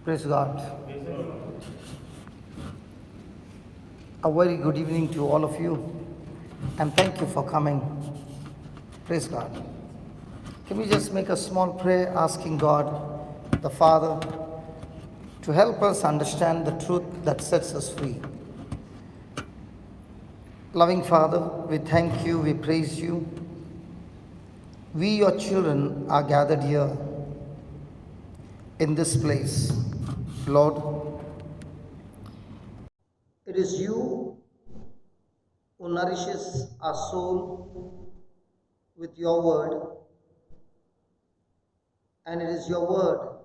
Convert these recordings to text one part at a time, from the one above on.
Praise God. A very good evening to all of you, and thank you for coming. Praise God. Can we just make a small prayer asking God, the Father, to help us understand the truth that sets us free? Loving Father, we thank you, we praise you. We, your children, are gathered here in this place. Lord, it is you who nourishes our soul with your word, and it is your word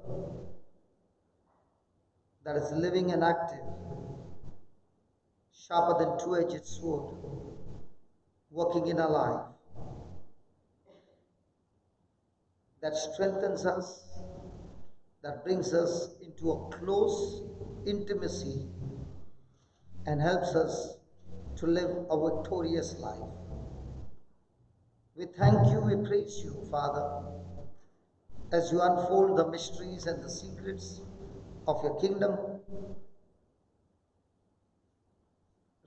that is living and active, sharper than two-edged sword, working in our life, that strengthens us, that brings us into a close intimacy and helps us to live a victorious life. We thank you, we praise you, Father, as you unfold the mysteries and the secrets of your kingdom,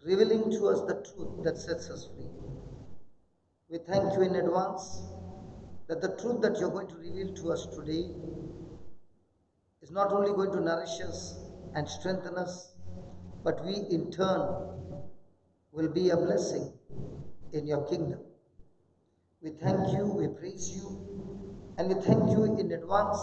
revealing to us the truth that sets us free. We thank you in advance that the truth that you're going to reveal to us today is not only going to nourish us and strengthen us, but we in turn will be a blessing in your kingdom. We thank you, we praise you, and we thank you in advance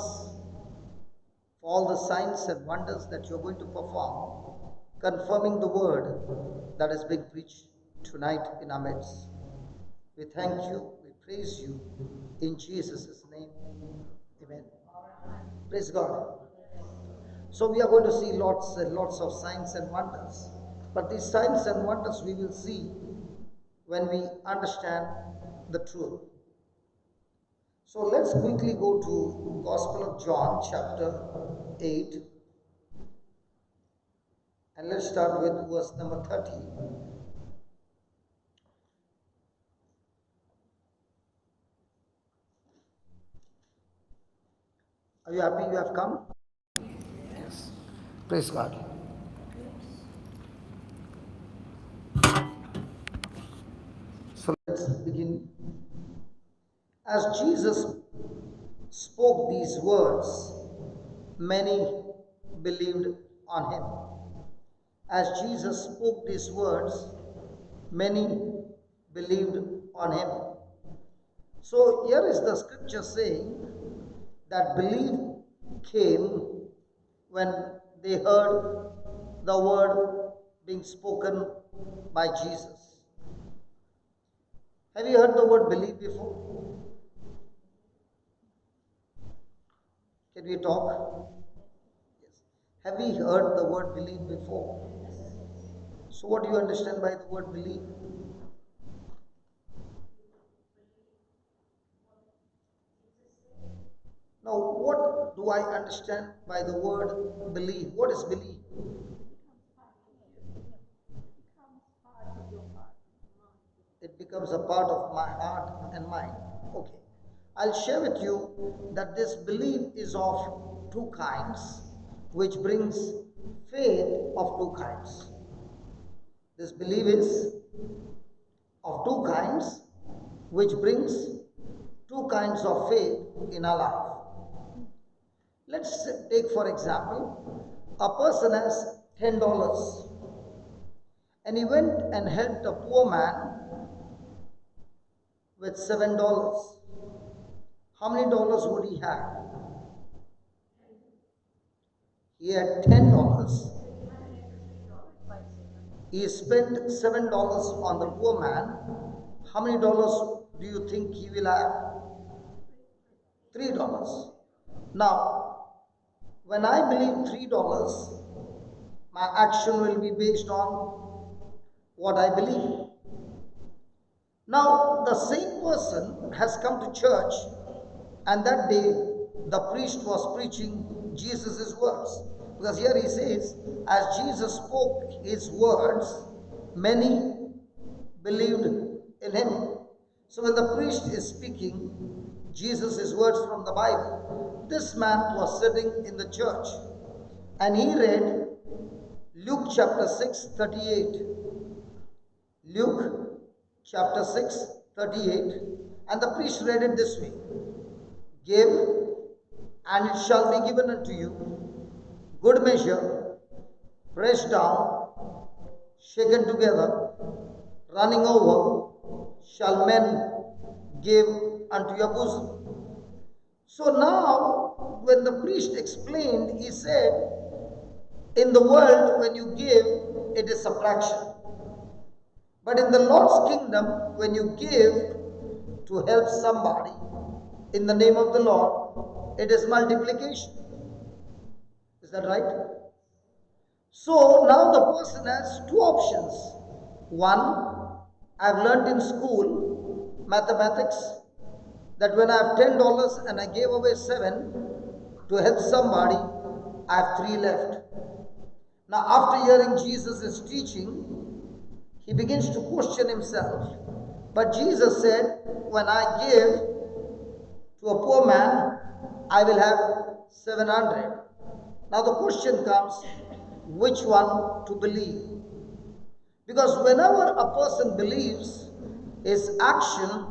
for all the signs and wonders that you're going to perform, confirming the word that is being preached tonight in our midst. We thank you, we praise you, in Jesus' name, amen. Praise God. So we are going to see lots and lots of signs and wonders. But these signs and wonders we will see when we understand the truth. So let's quickly go to Gospel of John chapter 8. And let's start with verse number 30. Are you happy you have come? Yes. Praise God. So let's begin. As Jesus spoke these words, many believed on him. As Jesus spoke these words, many believed on him. So here is the scripture saying that belief came when they heard the word being spoken by Jesus. Have you heard the word believe before? Can we talk? Yes. Have we heard the word believe before? So what do you understand by the word believe? Now, what do I understand by the word believe? What is believe? It becomes a part of my heart and mind. Okay. I'll share with you that this belief is of two kinds, which brings faith of two kinds. This belief is of two kinds, which brings two kinds of faith in our life. Let's take, for example, a person has $10 and he went and helped a poor man with $7. How many dollars would he have? He had $10. He spent $7 on the poor man. How many dollars do you think he will have? $3. Now, when I believe $3, my action will be based on what I believe. Now, the same person has come to church, and that day the priest was preaching Jesus' words. Because here he says, as Jesus spoke his words, many believed in him. So when the priest is speaking Jesus' words from the Bible, this man was sitting in the church. And he read Luke chapter 6, 38. Luke chapter 6, 38. And the priest read it this way: Give, and it shall be given unto you. Good measure, pressed down, shaken together, running over, shall men give unto your bosom. So now, when the priest explained, he said, in the world, when you give, it is subtraction. But in the Lord's kingdom, when you give to help somebody in the name of the Lord, it is multiplication. Is that right? So now the person has two options. One, I've learned in school, mathematics, that when I have $10 and I gave away 7 to help somebody, I have 3 left. Now after hearing Jesus' teaching, he begins to question himself. But Jesus said, when I give to a poor man, I will have 700. Now the question comes, which one to believe? Because whenever a person believes, his action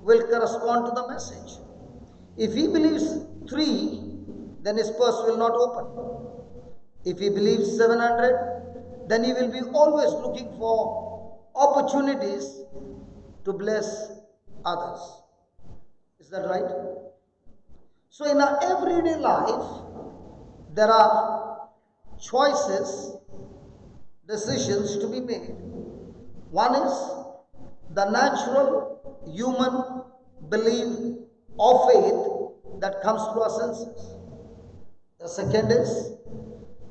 will correspond to the message. If he believes 3, then his purse will not open. If he believes 700, then he will be always looking for opportunities to bless others. Is that right? So in our everyday life, there are choices, decisions to be made. One is the natural human belief or faith that comes through our senses. The second is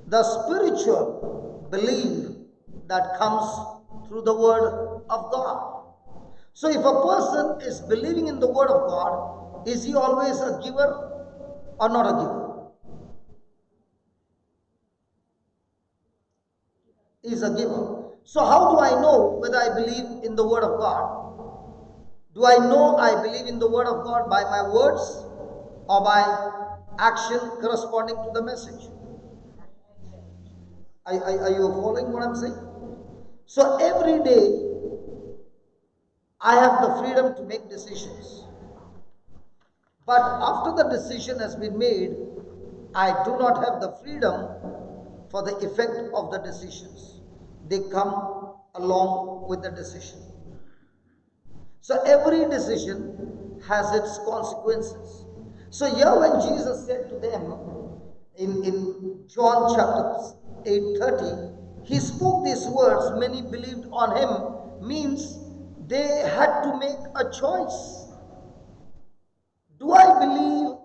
the spiritual belief that comes through the Word of God. So if a person is believing in the Word of God, is he always a giver or not a giver? He is a giver. So how do I know whether I believe in the Word of God? Do I know I believe in the Word of God by my words or by action corresponding to the message? Are you following what I'm saying? So every day, I have the freedom to make decisions. But after the decision has been made, I do not have the freedom for the effect of the decisions. They come along with the decision. So every decision has its consequences. So here when Jesus said to them in John chapter 8:30, he spoke these words, many believed on him, means they had to make a choice. Do I believe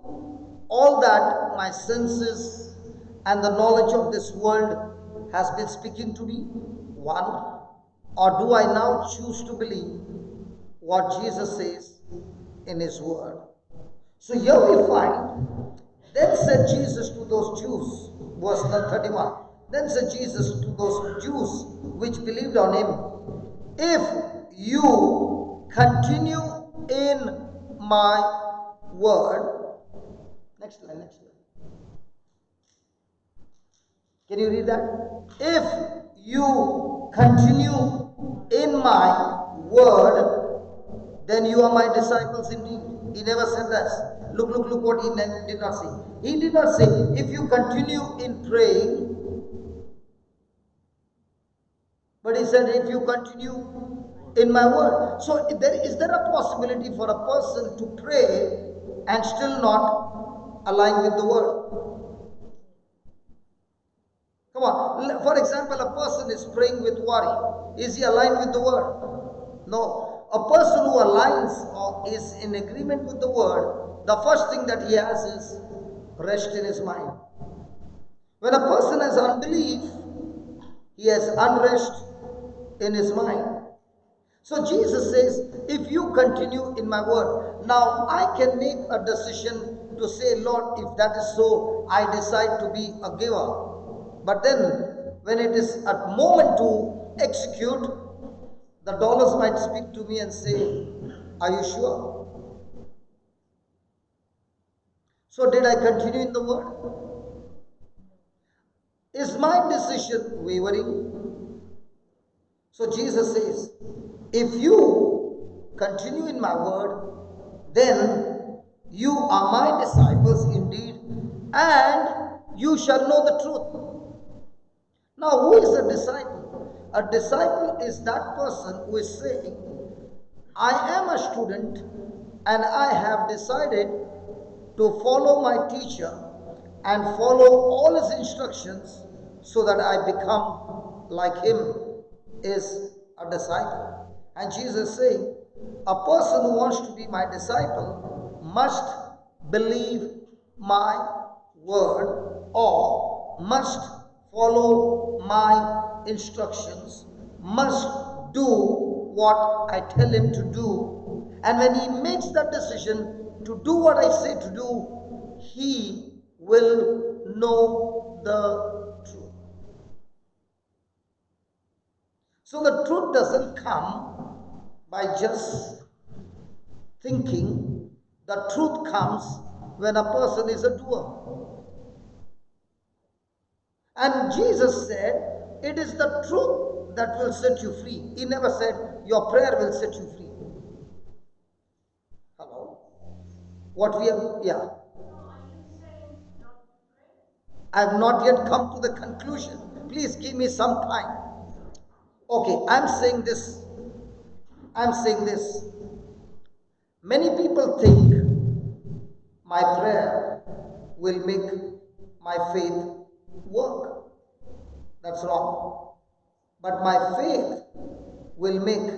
all that my senses and the knowledge of this world has been speaking to me? One. Or do I now choose to believe what Jesus says in his word? So here we find, then said Jesus to those Jews, verse 31, then said Jesus to those Jews which believed on him, if you continue in my word. Next line, next line. Can you read that? If you continue in my word, then you are my disciples indeed. He never said that. Look what he did not say. He did not say, if you continue in praying, but he said, if you continue in my word. So is there a possibility for a person to pray and still not align with the word? Come on. For example, a person is praying with worry. Is he aligned with the word? No. A person who aligns or is in agreement with the word, the first thing that he has is rest in his mind. When a person has unbelief, he has unrest in his mind. So Jesus says, if you continue in my word, now I can make a decision to say, Lord, if that is so, I decide to be a giver. But then, when it is a moment to execute, the dollars might speak to me and say, are you sure? So did I continue in the word? Is my decision wavering? So Jesus says, if you continue in my word, then you are my disciples indeed, and you shall know the truth. Now, who is a disciple? A disciple is that person who is saying, I am a student and I have decided to follow my teacher and follow all his instructions so that I become like him, is a disciple. And Jesus is saying, a person who wants to be my disciple must believe my word or must follow my instructions, must do what I tell him to do. And when he makes that decision to do what I say to do, he will know the truth. So the truth doesn't come by just thinking. The truth comes when a person is a doer. And Jesus said, it is the truth that will set you free. He never said, your prayer will set you free. Hello? What we have, yeah. I have not yet come to the conclusion. Please give me some time. Okay, I'm saying this. Many people think my prayer will make my faith work. That's wrong. But my faith will make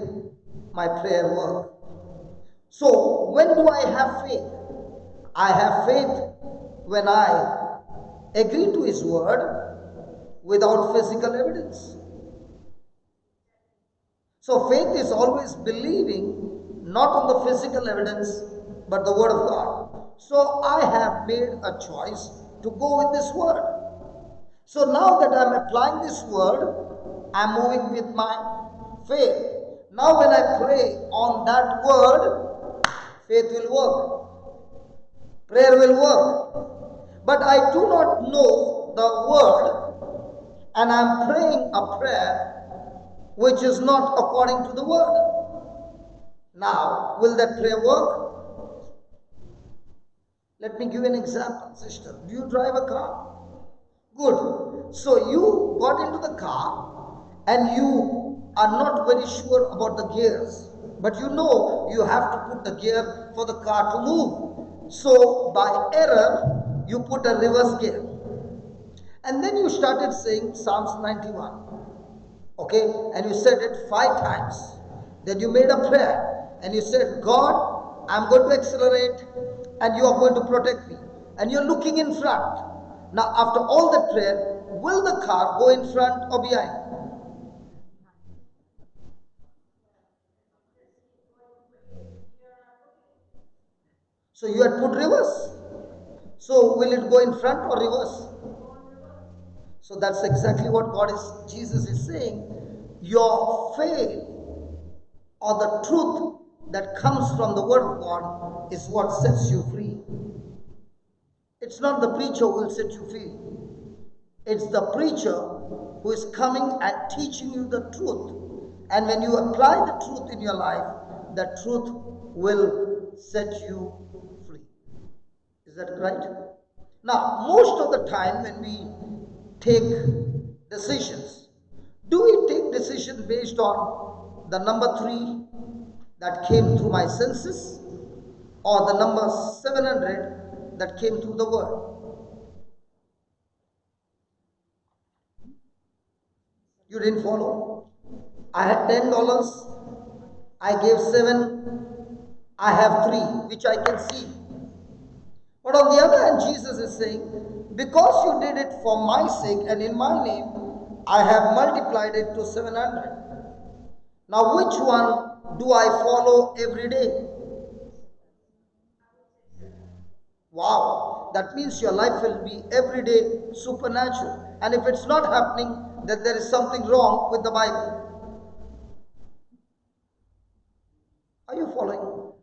my prayer work. So, when do I have faith? I have faith when I agree to his word without physical evidence. So faith is always believing not on the physical evidence but the word of God. So I have made a choice to go with this word. So now that I am applying this word, I am moving with my faith. Now when I pray on that word, faith will work. Prayer will work. But I do not know the word and I am praying a prayer which is not according to the word. Now, will that prayer work? Let me give you an example, sister. Do you drive a car? Good. So you got into the car and you are not very sure about the gears. But you know you have to put the gear for the car to move. So by error, you put a reverse gear. And then you started saying Psalms 91. Okay, and you said it 5 times. Then you made a prayer and you said, God, I'm going to accelerate and you are going to protect me. And you're looking in front. Now, after all that prayer, will the car go in front or behind? So you had put reverse. So will it go in front or reverse? So that's exactly what Jesus is saying. Your faith or the truth that comes from the word of God is what sets you free. It's not the preacher who will set you free. It's the preacher who is coming and teaching you the truth. And when you apply the truth in your life, the truth will set you free. Is that right? Now, most of the time when we take decisions, do we take decision based on the number 3 that came through my senses or the number 700 that came through the word? You didn't follow. I had $10, I gave 7, I have 3, which I can see. But on the other hand, Jesus is saying, because you did it for my sake and in my name, I have multiplied it to 700. Now, which one do I follow every day? Wow, that means your life will be every day supernatural. And if it's not happening, then there is something wrong with the Bible. Are you following?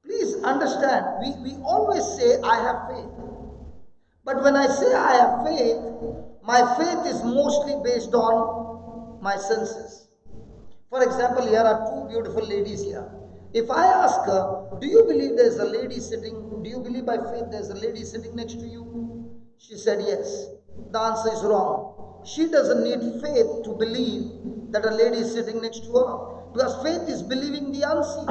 Please understand, we always say, I have faith. But when I say I have faith, my faith is mostly based on my senses. For example, here are two beautiful ladies here. If I ask her, do you believe there's a lady sitting, do you believe by faith there's a lady sitting next to you? She said yes. The answer is wrong. She doesn't need faith to believe that a lady is sitting next to her. Because faith is believing the unseen.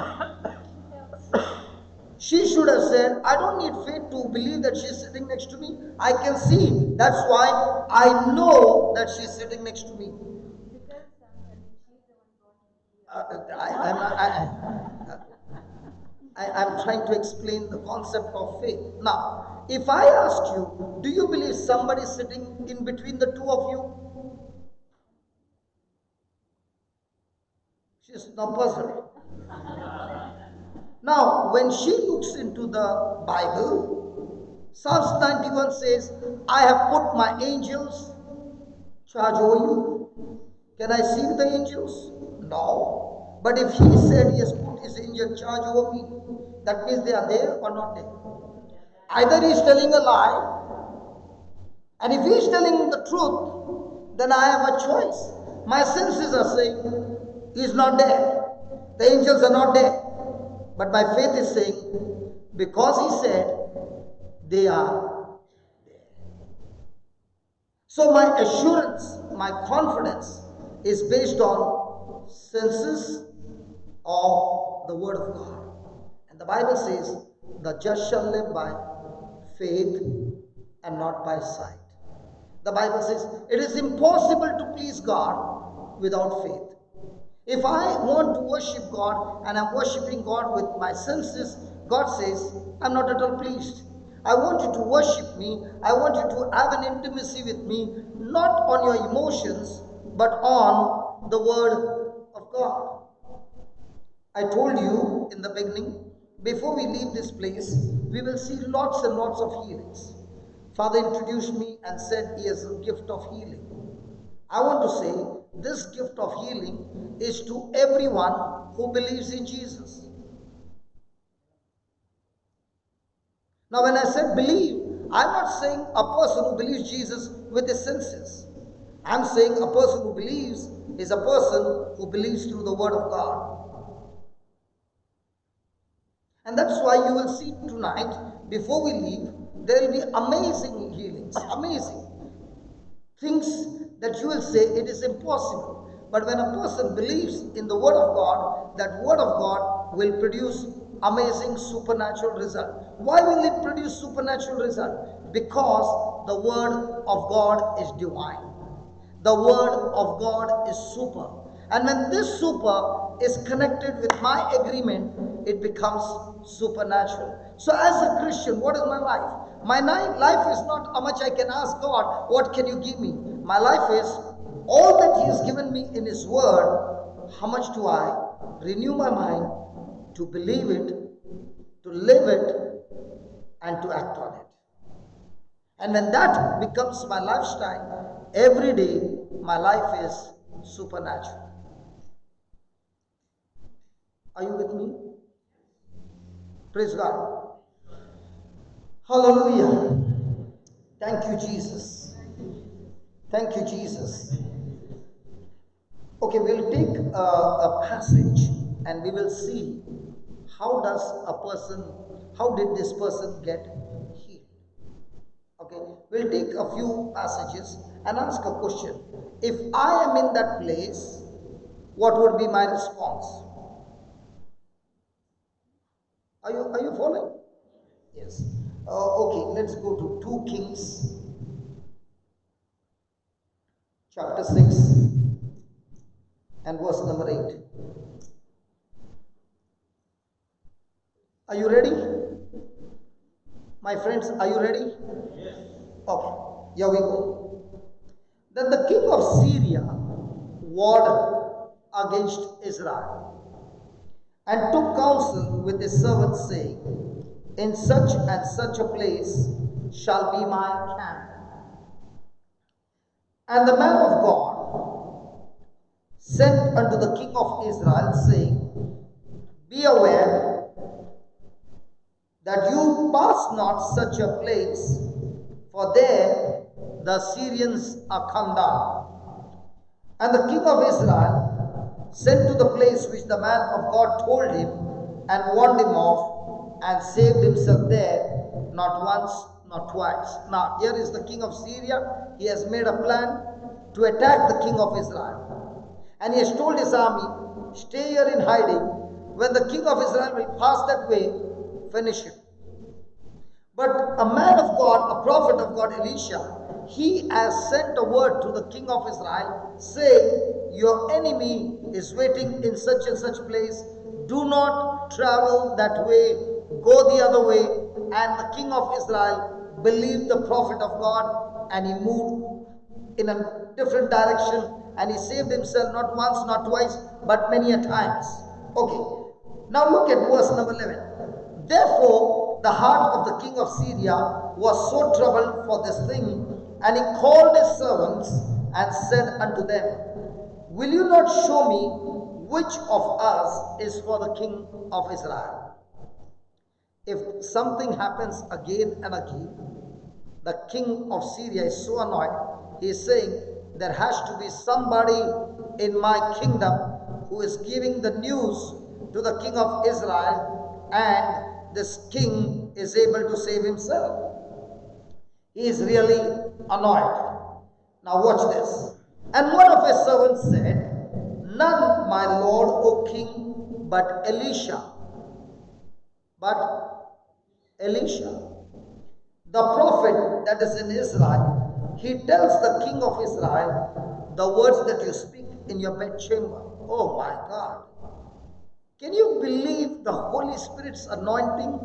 She should have said, I don't need faith to believe that she's sitting next to me. I can see. That's why I know that she's sitting next to me. I'm trying to explain the concept of faith. Now, if I asked you, do you believe somebody is sitting in between the two of you? She's now puzzled. Now, when she looks into the Bible, Psalms 91 says, I have put my angels charge over you. Can I see the angels? No. But if he said he has put his angel charge over me, that means they are there or not there. Either he is telling a lie, and if he is telling the truth, then I have a choice. My senses are saying he is not there. The angels are not there. But my faith is saying, because he said, they are there. So my assurance, my confidence is based on senses of the Word of God. And the Bible says, the just shall live by faith and not by sight. The Bible says, it is impossible to please God without faith. If I want to worship God and I'm worshiping God with my senses, God says, I'm not at all pleased. I want you to worship me. I want you to have an intimacy with me, not on your emotions, but on the Word of God. I told you in the beginning, before we leave this place, we will see lots and lots of healings. Father introduced me and said he has a gift of healing. I want to say, this gift of healing is to everyone who believes in Jesus. Now when I said believe, I'm not saying a person who believes Jesus with his senses. I'm saying a person who believes is a person who believes through the Word of God. And that's why you will see tonight, before we leave, there will be amazing healings, amazing things that you will say it is impossible. But when a person believes in the Word of God, that Word of God will produce amazing supernatural result. Why will it produce supernatural result? Because the Word of God is divine. The Word of God is super. And when this super is connected with my agreement, it becomes supernatural. So as a Christian, what is my life? My life is not how much I can ask God, what can you give me? My life is all that He has given me in His Word. How much do I renew my mind to believe it, to live it, and to act on it? And when that becomes my lifestyle, every day my life is supernatural. Are you with me? Praise God. Hallelujah. Thank you, Jesus. Thank you, Jesus. Okay, we'll take a passage and we will see how did this person get healed. Okay, we'll take a few passages and ask a question. If I am in that place, what would be my response? Are you following? Yes. Okay, let's go to 2 Kings chapter 6 and verse number 8. Are you ready? My friends, are you ready? Yes. Okay, here we go. Then the king of Syria warred against Israel and took counsel with his servants, saying, in such and such a place shall be my camp. And the man of God sent unto the king of Israel, saying, be aware that you pass not such a place, for there the Syrians are come down. And the king of Israel sent to the place which the man of God told him and warned him of, and saved himself there, not once, not twice. Now, here is the king of Syria. He has made a plan to attack the king of Israel. And he has told his army, stay here in hiding. When the king of Israel will pass that way, finish him. But a man of God, a prophet of God, Elisha, he has sent a word to the king of Israel, saying, your enemy is waiting in such and such place. Do not travel that way, go the other way. And the king of Israel believed the prophet of God, and he moved in a different direction, and he saved himself not once, not twice, but many a times. Okay, now look at verse number 11. Therefore, the heart of the king of Syria was so troubled for this thing, and he called his servants and said unto them, will you not show me which of us is for the king of Israel? If something happens again and again, the king of Syria is so annoyed. He is saying, there has to be somebody in my kingdom who is giving the news to the king of Israel, and this king is able to save himself. He is really annoyed. Now watch this. And one of his servants said, none, my lord, O king, but Elisha. But Elisha, the prophet that is in Israel, he tells the king of Israel the words that you speak in your bedchamber. Oh my God. Can you believe the Holy Spirit's anointing?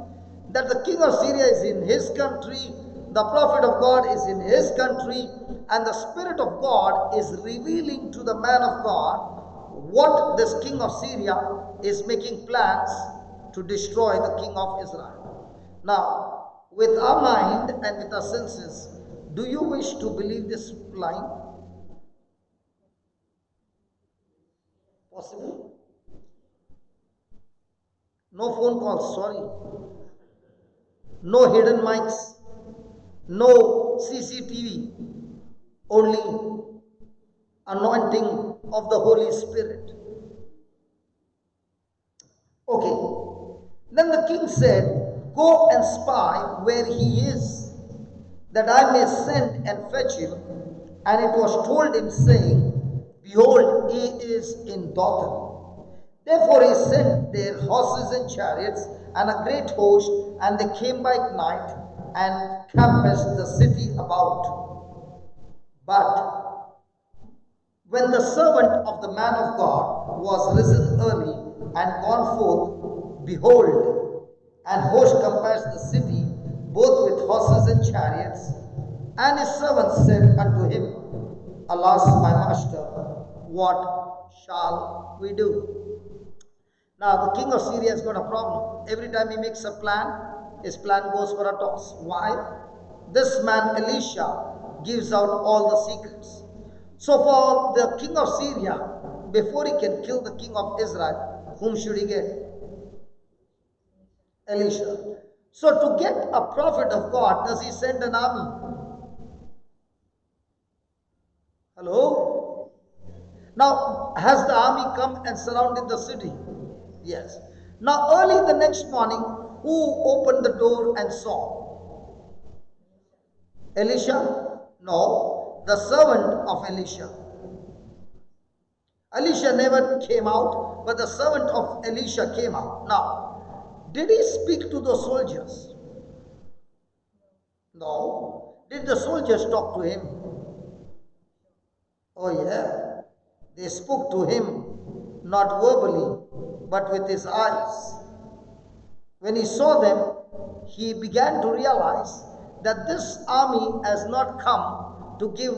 That the king of Syria is in his country, the prophet of God is in his country, and the Spirit of God is revealing to the man of God what this king of Syria is making plans to destroy the king of Israel. Now, with our mind and with our senses, do you wish to believe this line? Possible? No phone calls, sorry. No hidden mics. No CCTV. Only anointing of the Holy Spirit. Okay. Then the king said, go and spy where he is, that I may send and fetch him. And it was told him, saying, behold, he is in Dothan. Therefore he sent their horses and chariots and a great host, and they came by night and compassed the city about. But when the servant of the man of God was risen early and gone forth, behold, an host compassed the city, both with horses and chariots. And his servants said unto him, alas, my master, what shall we do? Now the king of Syria has got a problem. Every time he makes a plan, his plan goes for a toss. Why? This man Elisha gives out all the secrets. So for the king of Syria, before he can kill the king of Israel, whom should he get? Elisha. So to get a prophet of God, does he send an army? Hello? Now, has the army come and surrounded the city? Yes. Now, early the next morning, who opened the door and saw? Elisha? No, the servant of Elisha. Elisha never came out, but the servant of Elisha came out. Now, did he speak to the soldiers? No. Did the soldiers talk to him? Oh yeah. They spoke to him, not verbally, but with his eyes. When he saw them, he began to realize that this army has not come to give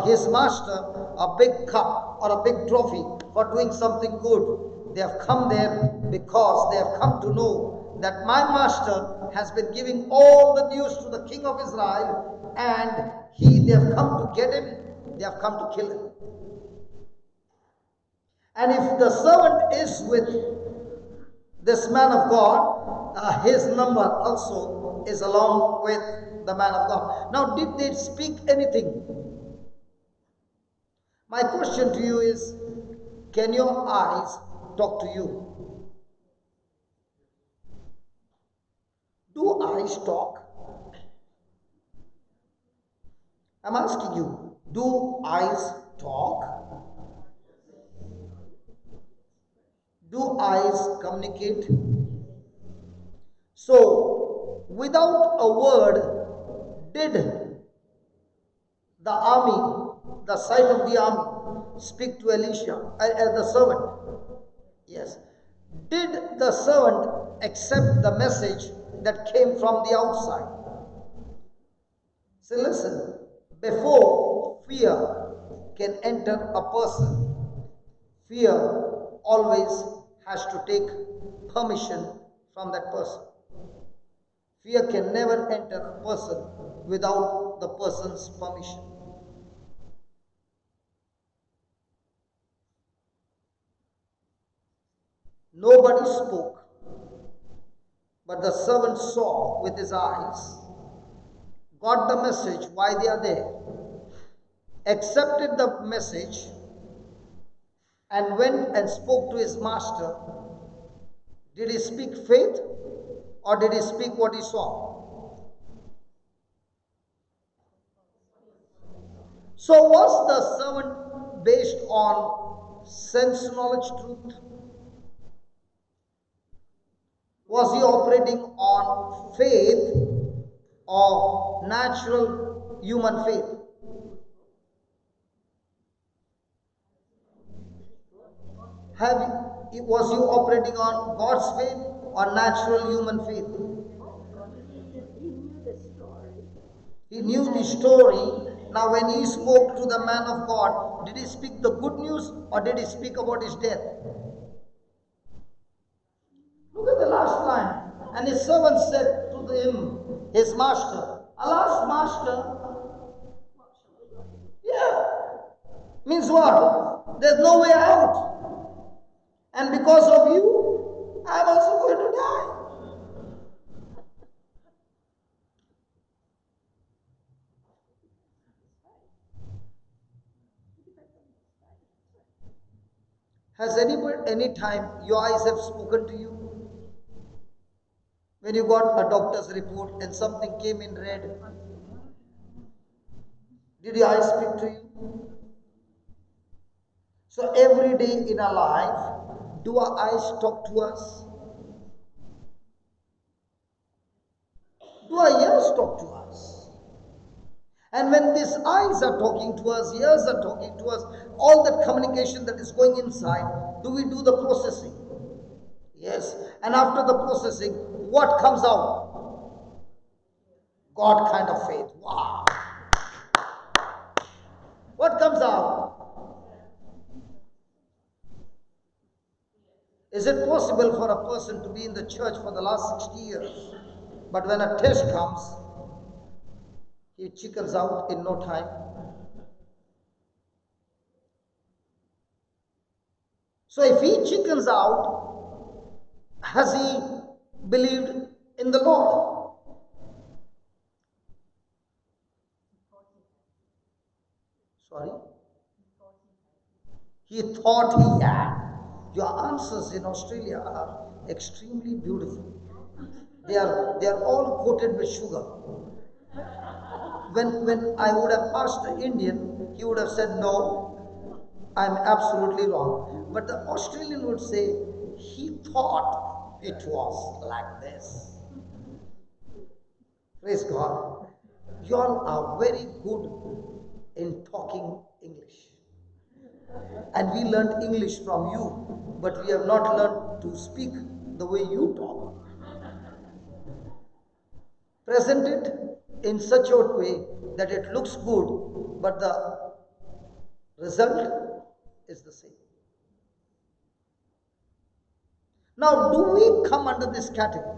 his master a big cup or a big trophy for doing something good. They have come there because they have come to know that my master has been giving all the news to the king of Israel, and they have come to get him, they have come to kill him. And if the servant is with this man of God, his number also is along with the man of God. Now, did they speak anything? My question to you is, can your eyes talk to you? Do eyes talk? I'm asking you, do eyes talk? Do eyes communicate? So, without a word, did the army, the sight of the army, speak to Elisha, the servant? Yes. Did the servant accept the message that came from the outside? So listen, before fear can enter a person, fear always has to take permission from that person. Fear can never enter a person without the person's permission. Nobody spoke, but the servant saw with his eyes, got the message why they are there, accepted the message, and went and spoke to his master. Did he speak faith or did he speak what he saw? So was the servant based on sense knowledge truth? Was he operating on faith or natural human faith? Was you operating on God's faith or natural human faith? He knew the story. Now when he spoke to the man of God, did he speak the good news or did he speak about his death? Look at the last line. And his servant said to him, his master, alas, master. Yeah. Means what? There's no way out. And because of you, I'm also going to die. Has any time your eyes have spoken to you? When you got a doctor's report and something came in red, did your eyes speak to you? So every day in our life, do our eyes talk to us? Do our ears talk to us? And when these eyes are talking to us, ears are talking to us, all that communication that is going inside, do we do the processing? Yes. And after the processing, what comes out? God kind of faith. Wow. What comes out? Is it possible for a person to be in the church for the last 60 years, but when a test comes, he chickens out in no time? So if he chickens out, has he believed in the Lord? Sorry? He thought he had. Your answers in Australia are extremely beautiful. They are all coated with sugar. When I would have asked the Indian, he would have said, no, I'm absolutely wrong. But the Australian would say, he thought it was like this. Praise God. You all are very good in talking English. And we learned English from you, but we have not learned to speak the way you talk. Present it in such a way that it looks good, but the result is the same. Now, do we come under this category?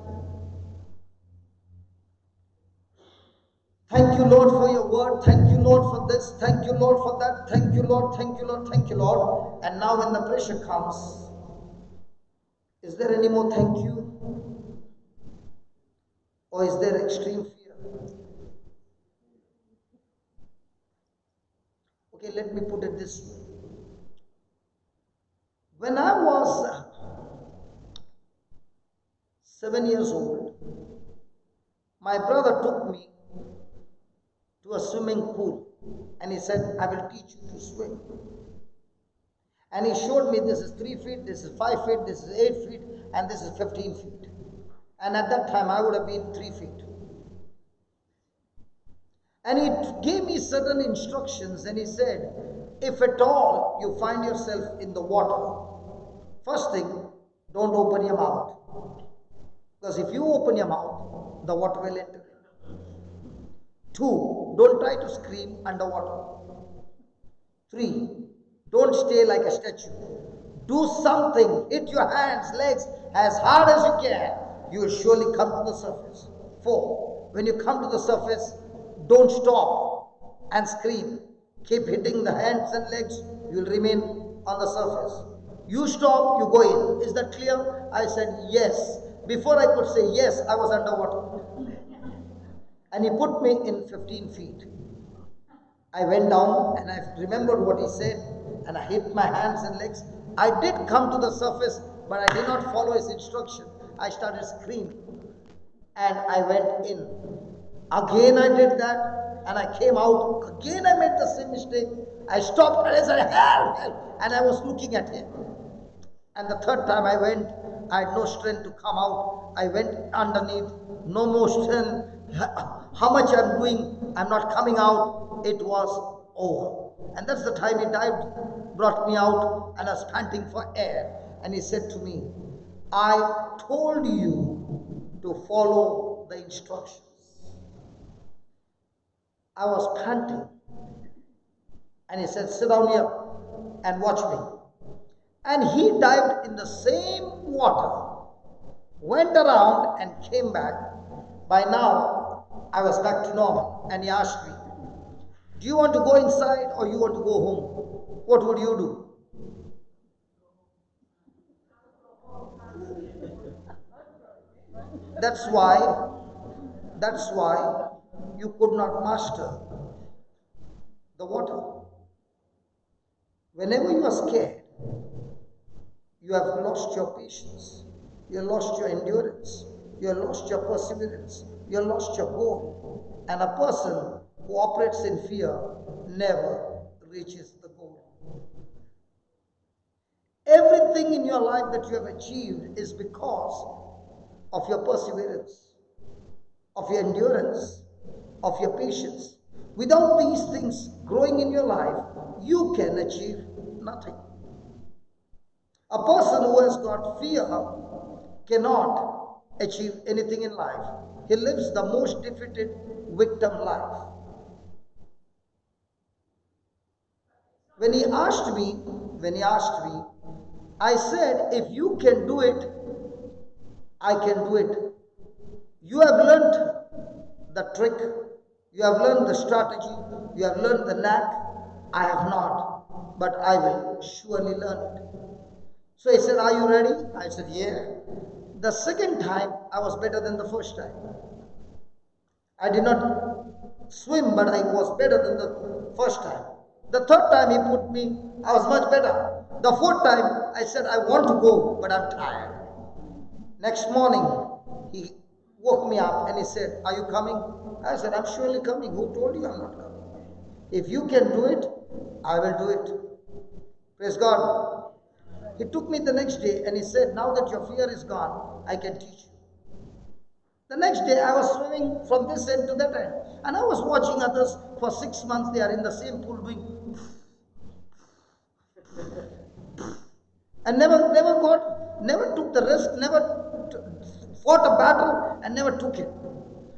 Thank you, Lord, for your word. Thank you, Lord, for this. Thank you, Lord, for that. Thank you, Lord. Thank you, Lord. Thank you, Lord. And now when the pressure comes, is there any more thank you? Or is there extreme fear? Okay, let me put it this way. When I was 7 years old, my brother took me to a swimming pool and he said, I will teach you to swim. And he showed me this is 3 feet, this is 5 feet, this is 8 feet, and this is 15 feet. And at that time, I would have been 3 feet. And he gave me certain instructions and he said, if at all you find yourself in the water, first thing, don't open your mouth. Because if you open your mouth, the water will enter. 2, don't try to scream underwater. 3, don't stay like a statue. Do something, hit your hands, legs as hard as you can. You will surely come to the surface. 4, when you come to the surface, don't stop and scream. Keep hitting the hands and legs, you will remain on the surface. You stop, you go in. Is that clear? I said yes. Before I could say yes, I was underwater. And he put me in 15 feet. I went down and I remembered what he said and I hit my hands and legs. I did come to the surface, but I did not follow his instruction. I started screaming and I went in. Again I did that and I came out. Again I made the same mistake. I stopped and I said, help, help. And I was looking at him. And the third time I went, I had no strength to come out. I went underneath, no more strength. How much I'm doing, I'm not coming out. It was over. And that's the time he dived, brought me out, and I was panting for air. And he said to me, I told you to follow the instructions. I was panting. And he said, sit down here and watch me. And he dived in the same water, went around and came back. By now, I was back to normal. And he asked me, do you want to go inside or you want to go home? What would you do? That's why you could not master the water. Whenever you are scared, you have lost your patience, you have lost your endurance, you have lost your perseverance, you have lost your goal. And a person who operates in fear never reaches the goal. Everything in your life that you have achieved is because of your perseverance, of your endurance, of your patience. Without these things growing in your life, you can achieve nothing. A person who has got fear cannot achieve anything in life. He lives the most defeated victim life. When he asked me, I said, if you can do it, I can do it. You have learned the trick, you have learned the strategy, you have learned the knack. I have not, but I will surely learn it. So he said, are you ready? I said, yeah. The second time, I was better than the first time. I did not swim, but I was better than the first time. The third time he put me, I was much better. The fourth time, I said, I want to go, but I'm tired. Next morning, he woke me up and he said, are you coming? I said, I'm surely coming. Who told you I'm not coming? If you can do it, I will do it. Praise God. He took me the next day and he said, now that your fear is gone, I can teach you. The next day I was swimming from this end to that end. And I was watching others for 6 months. They are in the same pool doing and never took the risk, never fought a battle and never took it.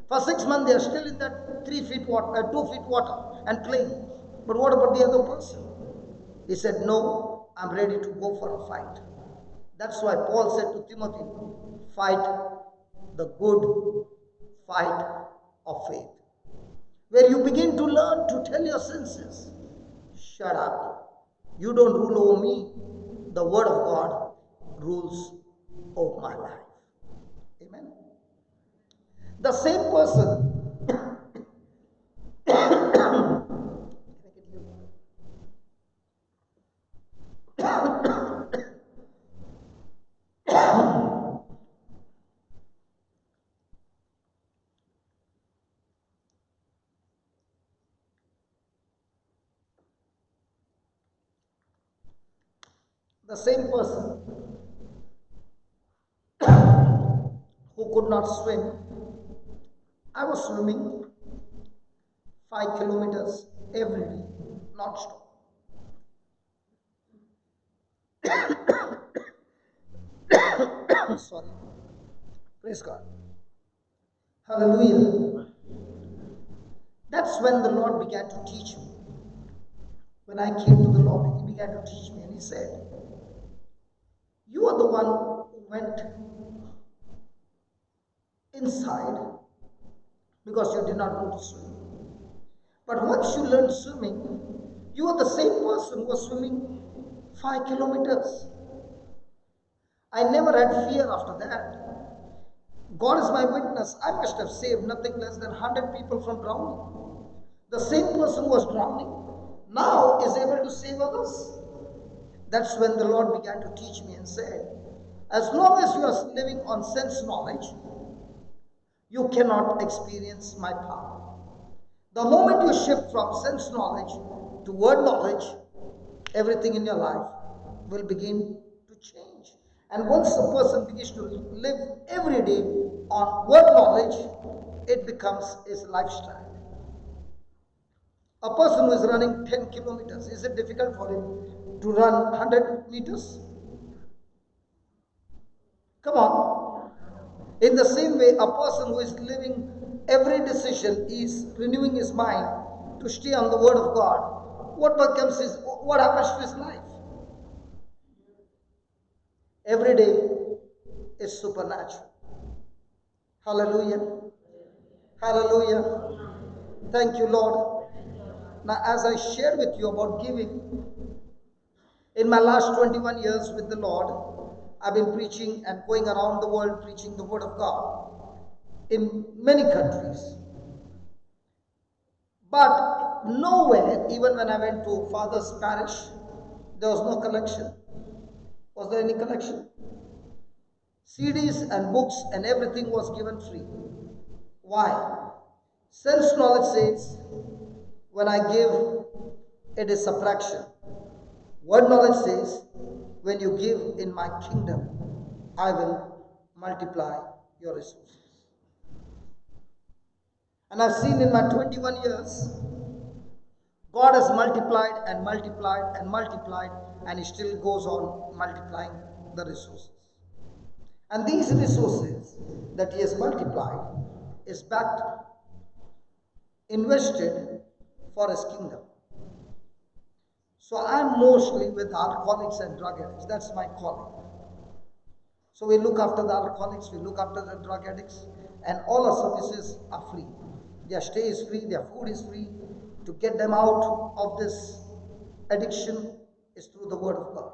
For 6 months they are still in that 2 feet water and playing. But what about the other person? He said, no, I'm ready to go for a fight. That's why Paul said to Timothy, fight the good fight of faith. Where you begin to learn to tell your senses, shut up. You don't rule over me. The word of God rules over my life. Amen. The same person the same person who could not swim. I was swimming 5 kilometers every day, non stop. Sorry. Praise God. Hallelujah. That's when the Lord began to teach me. When I came to the Lord, He began to teach me, and He said, "You are the one who went inside because you did not know to swim. But once you learned swimming, you are the same person who was swimming 5 kilometers. I never had fear after that. God is my witness. I must have saved nothing less than 100 people from drowning. The same person who was drowning now is able to save others." That's when the Lord began to teach me and said, as long as you are living on sense knowledge, you cannot experience my power. The moment you shift from sense knowledge to word knowledge, everything in your life will begin to change. And once a person begins to live every day on word knowledge, it becomes his lifestyle. A person who is running 10 kilometers, is it difficult for him to run 100 meters? Come on. In the same way, a person who is living every decision is renewing his mind to stay on the word of God. What happens to his life? Every day is supernatural. Hallelujah. Hallelujah. Thank you, Lord. Now, as I shared with you about giving, in my last 21 years with the Lord, I've been preaching and going around the world preaching the word of God in many countries. But nowhere, even when I went to Father's parish, there was no collection. Was there any collection? CDs and books and everything was given free. Why? Sense knowledge says, when I give, it is subtraction. Word knowledge says, when you give in my kingdom, I will multiply your resources. And I've seen in my 21 years, God has multiplied and multiplied and multiplied, and He still goes on multiplying the resources. And these resources that He has multiplied is backed, invested for His kingdom. So I'm mostly with alcoholics and drug addicts. That's my calling. So we look after the alcoholics, we look after the drug addicts, and all our services are free. Their stay is free, their food is free. To get them out of this addiction is through the word of God.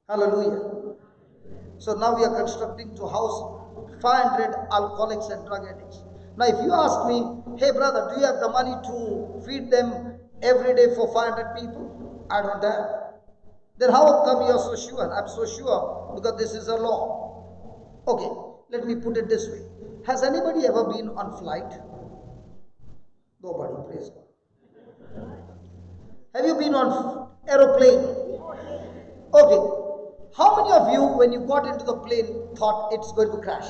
Hallelujah. So now we are constructing to house 500 alcoholics and drug addicts. Now if you ask me, hey brother, do you have the money to feed them every day for 500 people? I don't have. Then how come you are so sure? I'm so sure because this is a law. Okay, let me put it this way. Has anybody ever been on flight? Nobody, praise God. Have you been on aeroplane? Okay. How many of you, when you got into the plane, thought it's going to crash?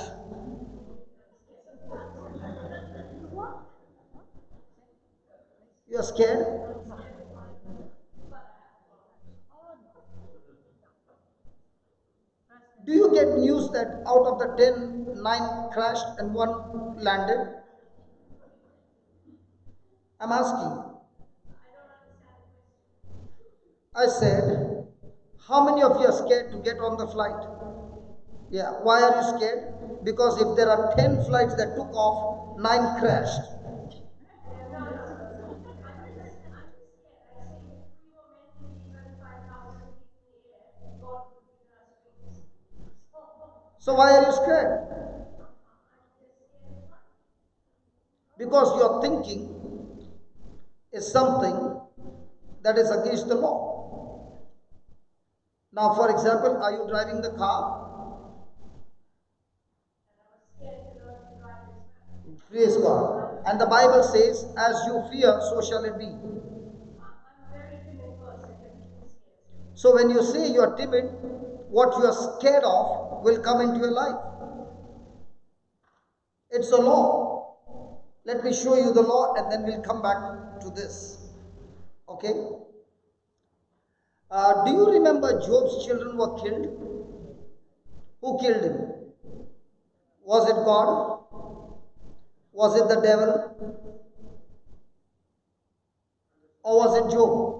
You are scared? Do you get news that out of the 10, 9 crashed and 1 landed? I'm asking you. I said, how many of you are scared to get on the flight? Yeah, why are you scared? Because if there are 10 flights that took off, 9 crashed. So why are you scared? because your thinking is something that is against the law. Now, for example, are you driving the car? Praise God. And the Bible says, as you fear, so shall it be. So when you say you are timid, what you are scared of will come into your life. It's a law. Let me show you the law and then we'll come back to this. Okay? Do you remember Job's children were killed? Who killed him? Was it God? Was it the devil? Or was it Job?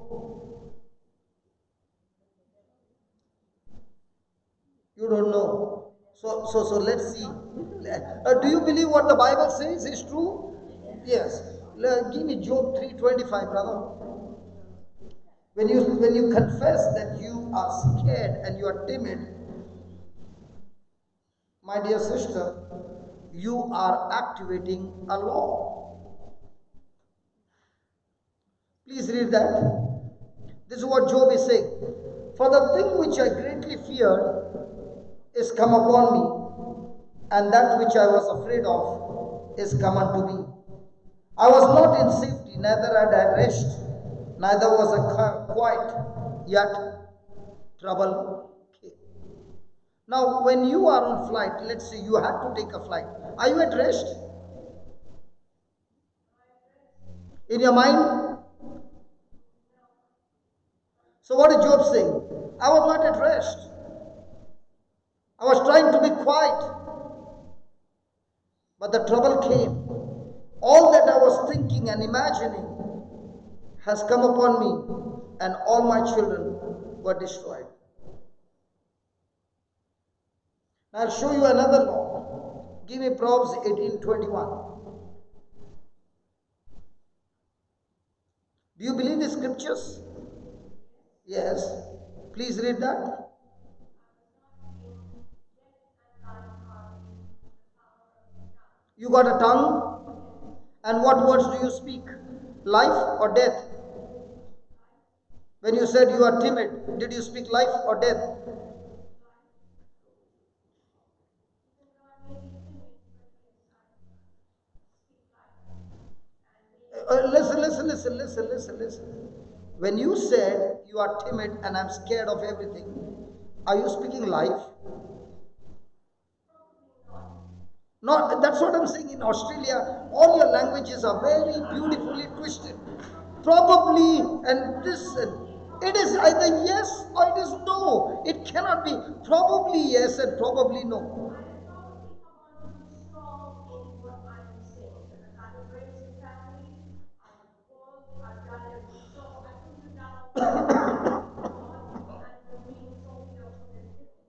You don't know. So let's see. Do you believe what the Bible says is true? Yes. Give me Job 3:25, brother. When you confess that you are scared and you are timid, my dear sister, you are activating a law. Please read that. This is what Job is saying. For the thing which I greatly feared is come upon me, and that which I was afraid of is come unto me. I was not in safety, neither had I rest, neither was I quiet, yet trouble came. Now, when you are on flight, let's say you had to take a flight, are you at rest? In your mind? So what is Job saying? I was not at rest. I was trying to be quiet. But the trouble came. All that I was thinking and imagining has come upon me, and all my children were destroyed. Now I'll show you another law. Give me Proverbs 18:21. Do you believe the scriptures? Yes. Please read that. You got a tongue? And what words do you speak? Life or death? When you said you are timid, did you speak life or death? Listen. When you said you are timid and I'm scared of everything, are you speaking life? No, that's what I'm saying. In Australia, all your languages are very beautifully twisted. Probably, and this, it is either yes or it is no. It cannot be probably yes and probably no.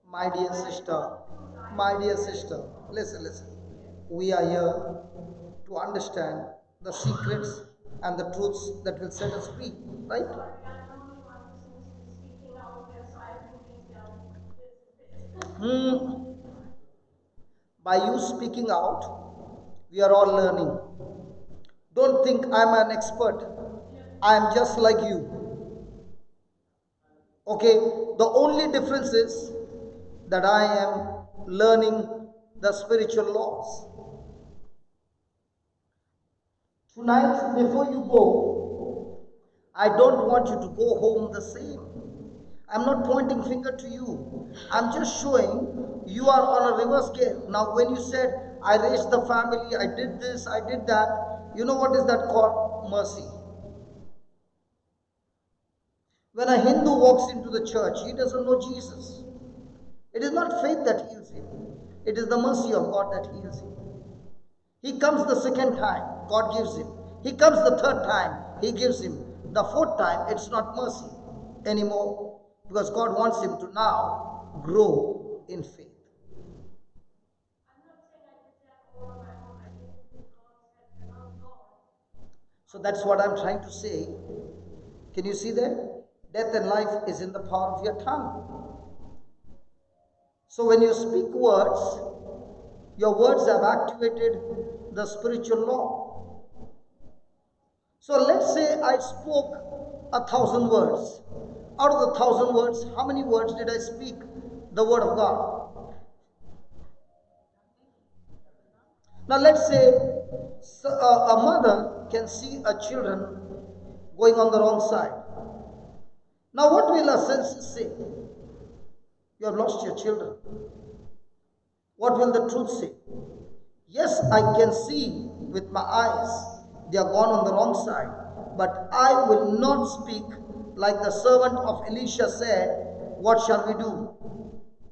My dear sister, listen. We are here to understand the secrets and the truths that will set us free, right? Hmm. By you speaking out, we are all learning. Don't think I'm an expert. I'm just like you. Okay, the only difference is that I am learning the spiritual laws. Tonight, before you go, I don't want you to go home the same. I'm not pointing finger to you. I'm just showing you are on a reverse gear. Now, when you said, I raised the family, I did this, I did that, you know what is that called? Mercy. When a Hindu walks into the church, he doesn't know Jesus. It is not faith that heals him. It is the mercy of God that heals him. He comes the second time, God gives him. He comes the third time, He gives him. The fourth time, it's not mercy anymore, because God wants him to now grow in faith. So that's what I'm trying to say. Can you see that? Death and life is in the power of your tongue. So when you speak words, your words have activated the spiritual law. So let's say I spoke 1,000 words. Out of the 1,000 words, how many words did I speak the word of God? Now let's say a mother can see a children going on the wrong side. Now what will her senses say? You have lost your children. What will the truth say? Yes, I can see with my eyes they are gone on the wrong side, but I will not speak like the servant of Elisha said, what shall we do?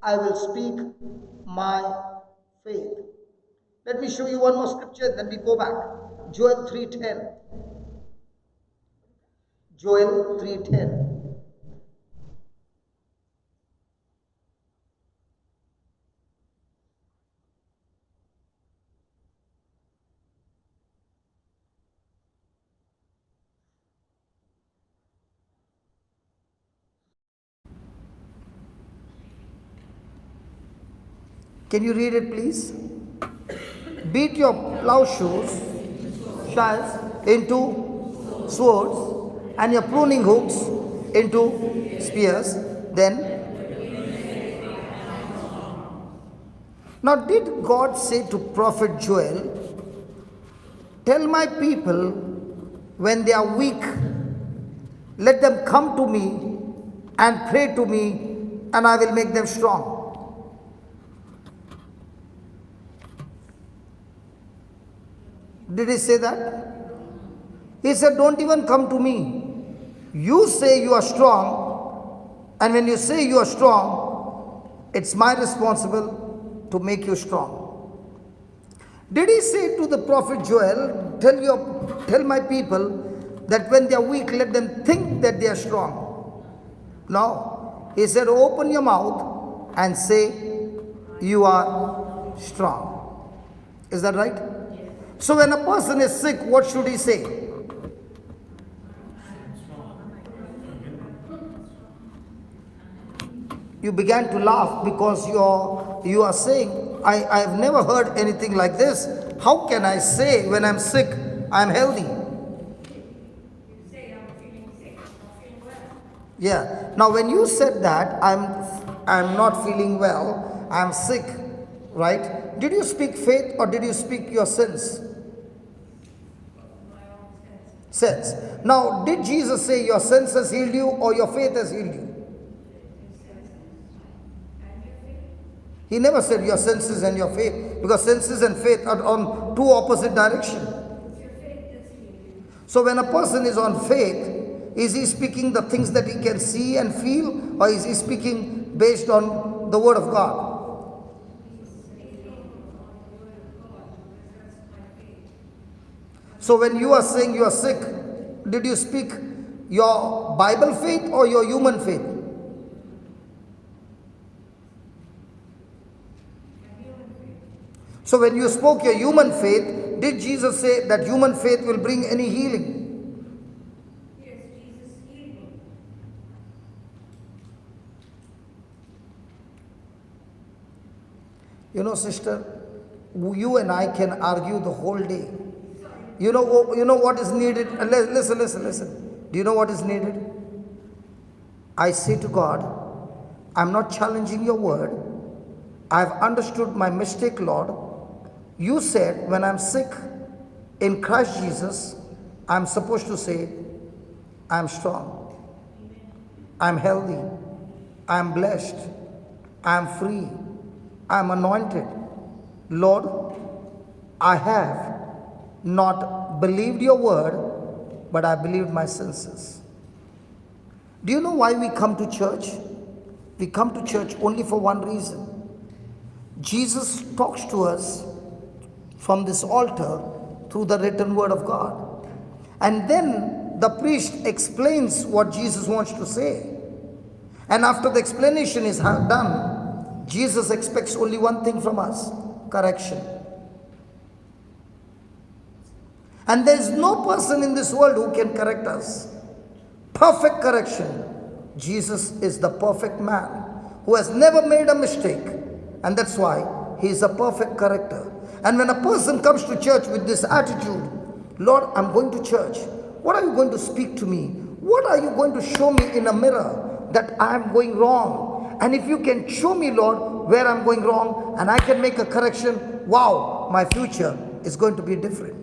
I will speak my faith. Let me show you one more scripture, then we go back. Joel 3:10. Joel 3:10. Can you read it, please? Beat your plowshares into swords and your pruning hooks into spears. Then, now did God say to prophet Joel, tell my people when they are weak, let them come to me and pray to me, and I will make them strong? Did he say that? He said, don't even come to me. You say you are strong, and when you say you are strong, it's my responsibility to make you strong. Did he say to the prophet Joel, tell my people that when they are weak, let them think that they are strong? No. He said, open your mouth and say you are strong. Is that right? So when a person is sick, what should he say? You began to laugh because you are saying, I have never heard anything like this. How can I say when I'm sick, I'm healthy? Yeah. Now when you said that, I'm not feeling well, I'm sick, right? Did you speak faith or did you speak your sins? Sense. Now, did Jesus say your sense has healed you or your faith has healed you? He never said your senses and your faith, because senses and faith are on two opposite directions. So when a person is on faith, is he speaking the things that he can see and feel, or is he speaking based on the word of God? So when you are saying you are sick, did you speak your Bible faith or your human faith? So when you spoke your human faith, did Jesus say that human faith will bring any healing? Yes, Jesus healed me. You know, sister, you and I can argue the whole day. You know what is needed? Listen. Do you know what is needed? I say to God, I'm not challenging your word. I've understood my mistake, Lord. You said when I'm sick in Christ Jesus, I'm supposed to say, I'm strong, I'm healthy, I'm blessed, I'm free, I'm anointed. Lord, I have not believed your word, but I believed my senses. Do you know why we come to church? We come to church only for one reason. Jesus talks to us from this altar through the written word of God. And then the priest explains what Jesus wants to say. And after the explanation is done, Jesus expects only one thing from us: correction. And there is no person in this world who can correct us. Perfect correction. Jesus is the perfect man who has never made a mistake. And that's why he is a perfect corrector. And when a person comes to church with this attitude, Lord, I'm going to church. What are you going to speak to me? What are you going to show me in a mirror that I am going wrong? And if you can show me, Lord, where I'm going wrong and I can make a correction, wow, my future is going to be different.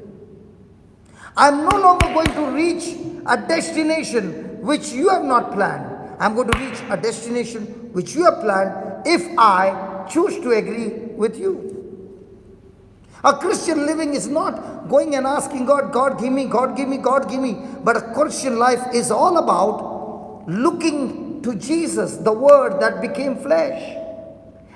I'm no longer going to reach a destination which you have not planned. I'm going to reach a destination which you have planned if I choose to agree with you. A Christian living is not going and asking God, God give me, God give me, God give me. But a Christian life is all about looking to Jesus, the Word that became flesh,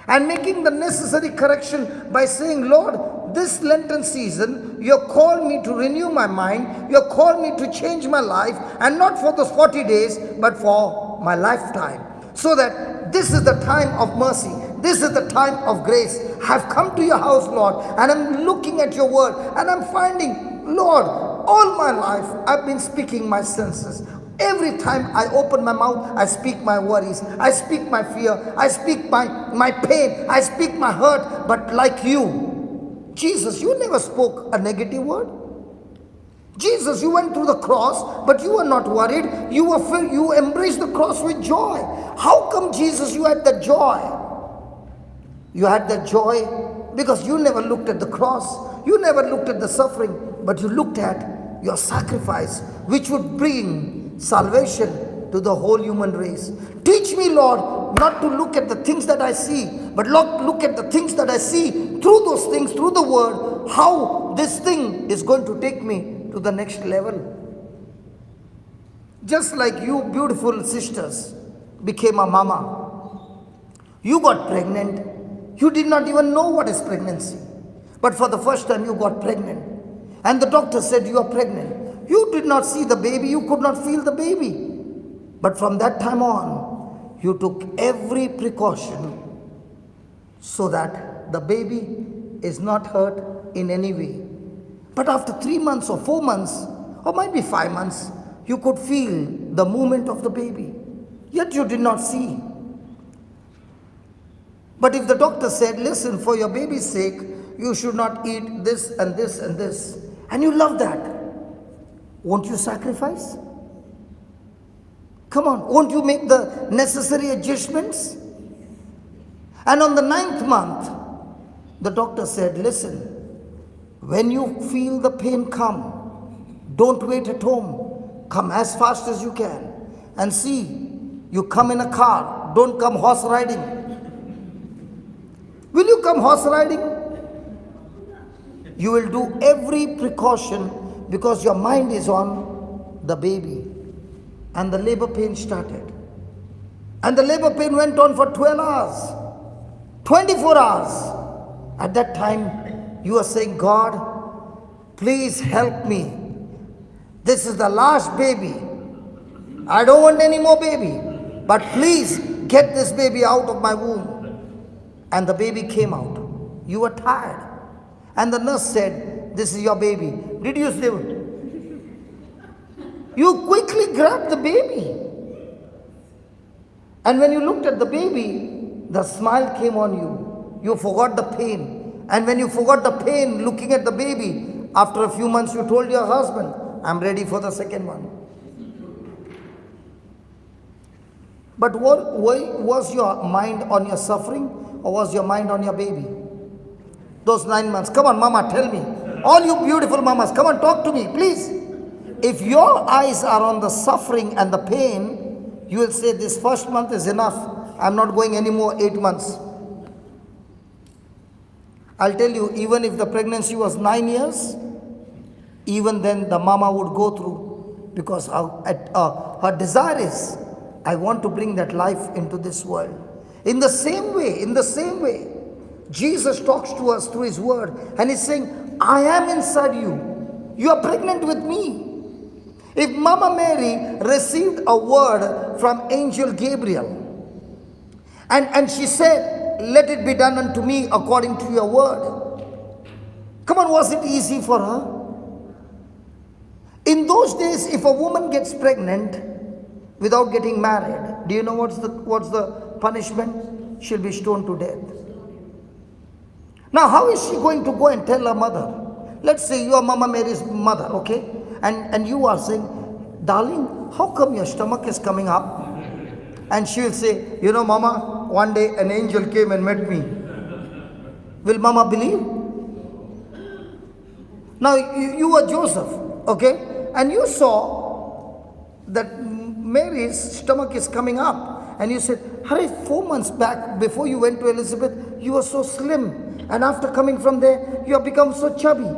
and making the necessary correction by saying, Lord, this Lenten season, you have called me to renew my mind, you have called me to change my life, and not for those 40 days, but for my lifetime. So that this is the time of mercy, this is the time of grace. I have come to your house, Lord, and I'm looking at your word, and I'm finding, Lord, all my life I've been speaking my senses. Every time I open my mouth, I speak my worries, I speak my fear, I speak my pain, I speak my hurt. But like you, Jesus, you never spoke a negative word. Jesus, you went through the cross, but you were not worried. You were filled, you embraced the cross with joy. How come, Jesus, you had that joy? You had that joy because you never looked at the cross. You never looked at the suffering, but you looked at your sacrifice, which would bring salvation to the whole human race. Teach me, Lord, not to look at the things that I see, but look at the things that I see through those things, through the word, how this thing is going to take me to the next level. Just like you beautiful sisters became a mama. You got pregnant. You did not even know what is pregnancy. But for the first time you got pregnant. And the doctor said you are pregnant. You did not see the baby. You could not feel the baby. But from that time on, you took every precaution so that the baby is not hurt in any way. But after 3 months or 4 months, or maybe 5 months, you could feel the movement of the baby. Yet you did not see. But if the doctor said, listen, for your baby's sake, you should not eat this and this and this, and you love that, won't you sacrifice? Come on, won't you make the necessary adjustments? And on the 9th month, the doctor said, listen, when you feel the pain come, don't wait at home. Come as fast as you can. And see, you come in a car, don't come horse riding. Will you come horse riding? You will do every precaution because your mind is on the baby. And the labor pain started. And the labor pain went on for 12 hours, 24 hours. At that time, you are saying, God, please help me. This is the last baby. I don't want any more baby. But please get this baby out of my womb. And the baby came out. You were tired. And the nurse said, this is your baby. Did you say? You quickly grabbed the baby. And when you looked at the baby, the smile came on you. You forgot the pain. And when you forgot the pain looking at the baby, after a few months you told your husband, I'm ready for the second one. But was your mind on your suffering? Or was your mind on your baby? Those 9 months. Come on, mama, tell me. All you beautiful mamas, come on, talk to me, please. If your eyes are on the suffering and the pain, you will say, this first month is enough. I'm not going any more 8 months. I'll tell you, even if the pregnancy was 9 years, even then the mama would go through. Because her desire is, I want to bring that life into this world. In the same way, Jesus talks to us through His word and He's saying, I am inside you. You are pregnant with me. If Mama Mary received a word from Angel Gabriel and she said, let it be done unto me according to your word. Come on, was it easy for her? In those days, if a woman gets pregnant without getting married, do you know what's the punishment? She'll be stoned to death. Now, how is she going to go and tell her mother? Let's say you are Mama Mary's mother, okay? And you are saying, darling, how come your stomach is coming up? And she will say, Mama, one day an angel came and met me. Will Mama believe? Now, you were Joseph, okay? And you saw that Mary's stomach is coming up. And you said, Hurry, 4 months back, before you went to Elizabeth, you were so slim. And after coming from there, you have become so chubby.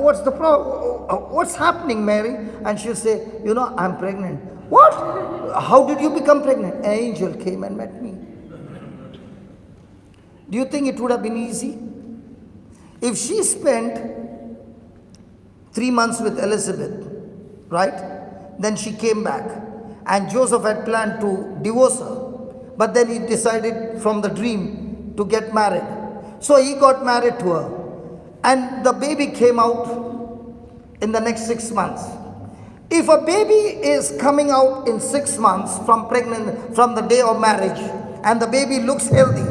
What's the problem? What's happening, Mary? And she'll say, I'm pregnant. What? How did you become pregnant? An angel came and met me. Do you think it would have been easy? If she spent 3 months with Elizabeth, right? Then she came back. And Joseph had planned to divorce her. But then he decided from the dream to get married. So he got married to her. And the baby came out in the next 6 months. If a baby is coming out in 6 months from the day of marriage, and the baby looks healthy,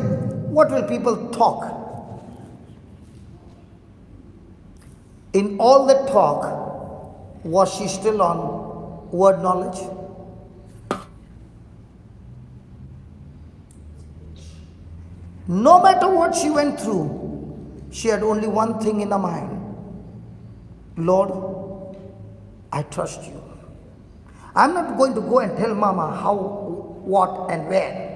what will people talk? In all the talk, was she still on word knowledge? No matter what she went through, she had only one thing in her mind. Lord, I trust you. I'm not going to go and tell Mama how, what, and where.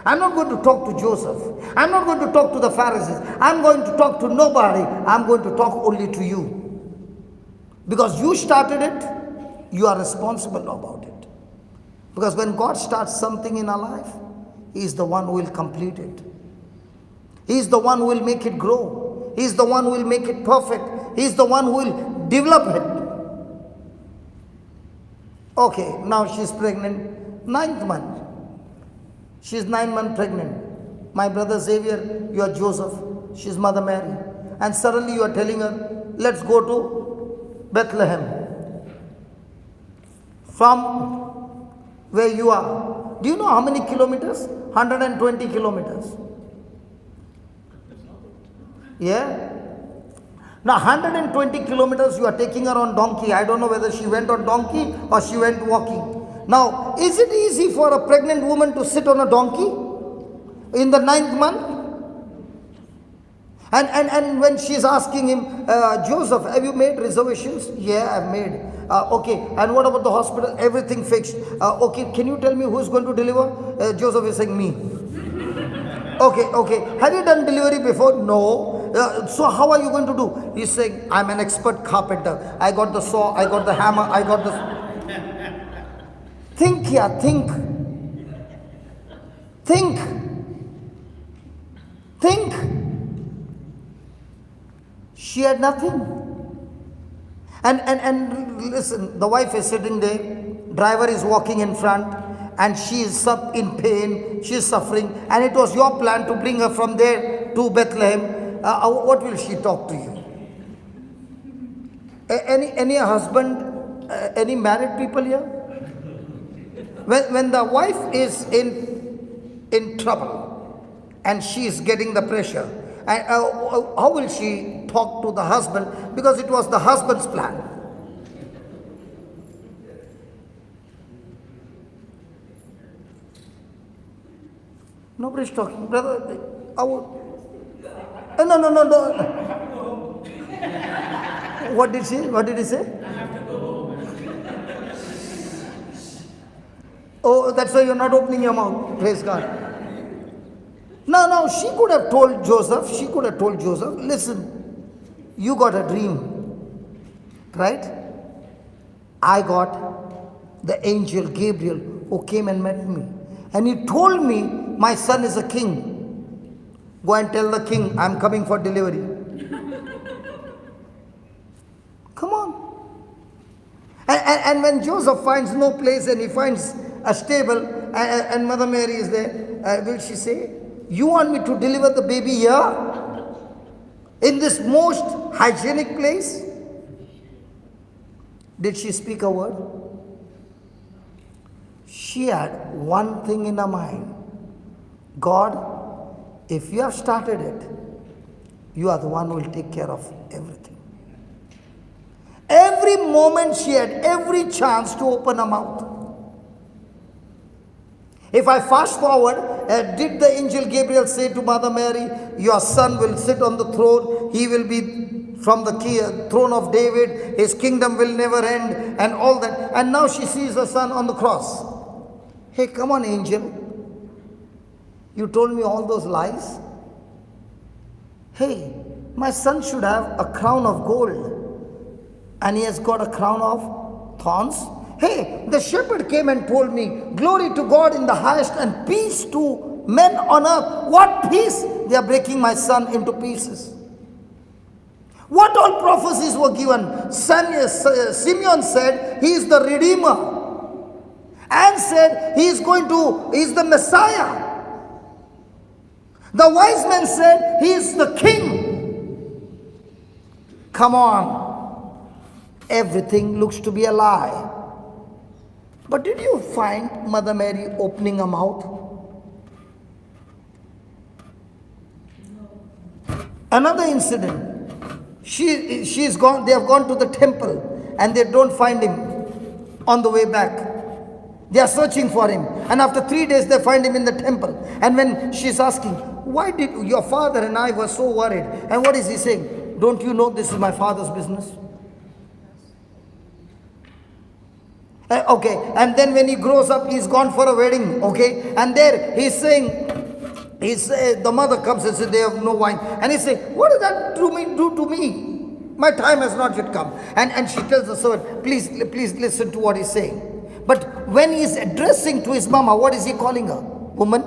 I'm not going to talk to Joseph. I'm not going to talk to the Pharisees. I'm going to talk to nobody. I'm going to talk only to you. Because you started it, you are responsible about it. Because when God starts something in our life, He is the one who will complete it. He is the one who will make it grow. He is the one who will make it perfect. He is the one who will develop it. Okay, now she's pregnant, 9th month. She's 9 months pregnant. My brother Xavier, you are Joseph. She's Mother Mary. And suddenly you are telling her, let's go to Bethlehem. From where you are. Do you know how many kilometers? 120 kilometers. Yeah? Now 120 kilometers you are taking her on donkey. I don't know whether she went on donkey or she went walking. Now, is it easy for a pregnant woman to sit on a donkey in the 9th month? And when she's asking him, Joseph, have you made reservations? Yeah, I've made. Okay, and what about the hospital? Everything fixed. Okay, can you tell me who's going to deliver? Joseph is saying, me. Okay. Have you done delivery before? No. So how are you going to do? He's saying, I'm an expert carpenter. I got the saw, I got the hammer, I got the... Think here, think. She had nothing. And listen, the wife is sitting there, driver is walking in front, and she is in pain, she is suffering, and it was your plan to bring her from there to Bethlehem. What will she talk to you? Any husband, any married people here? When the wife is in trouble and she is getting the pressure, and how will she talk to the husband? Because it was the husband's plan. Nobody's talking, brother. No. What did he say? Oh, that's why you're not opening your mouth. Praise God. No, she could have told Joseph, listen, you got a dream, right? I got the angel Gabriel who came and met me. And he told me, my son is a king. Go and tell the king, I'm coming for delivery. Come on. And when Joseph finds no place and he finds a stable and Mother Mary is there, will she say, you want me to deliver the baby here? In this most hygienic place? Did she speak a word? She had one thing in her mind. God, if you have started it, you are the one who will take care of everything. Every moment she had every chance to open her mouth. If I fast forward, did the angel Gabriel say to Mother Mary, your son will sit on the throne, he will be from the throne of David, his kingdom will never end, and all that. And now she sees her son on the cross. Hey, come on, angel. You told me all those lies. Hey, my son should have a crown of gold, and he has got a crown of thorns. Hey, the shepherd came and told me, glory to God in the highest and peace to men on earth. What peace? They are breaking my son into pieces. What all prophecies were given? Simeon said, he is the Redeemer. And said, he is the Messiah. The wise men said, he is the King. Come on. Everything looks to be a lie. But did you find Mother Mary opening her mouth? No. Another incident. She's gone. They have gone to the temple and they don't find him on the way back. They are searching for him, and after 3 days they find him in the temple. And when she's asking, why did your father and I were so worried? And what is he saying? Don't you know this is my father's business? Okay, and then when he grows up, he's gone for a wedding, okay, and there he's saying, the mother comes and says, they have no wine, and he's saying, what does that do to me? My time has not yet come. And she tells the servant, please listen to what he's saying. But when he's addressing to his mama, what is he calling her? Woman?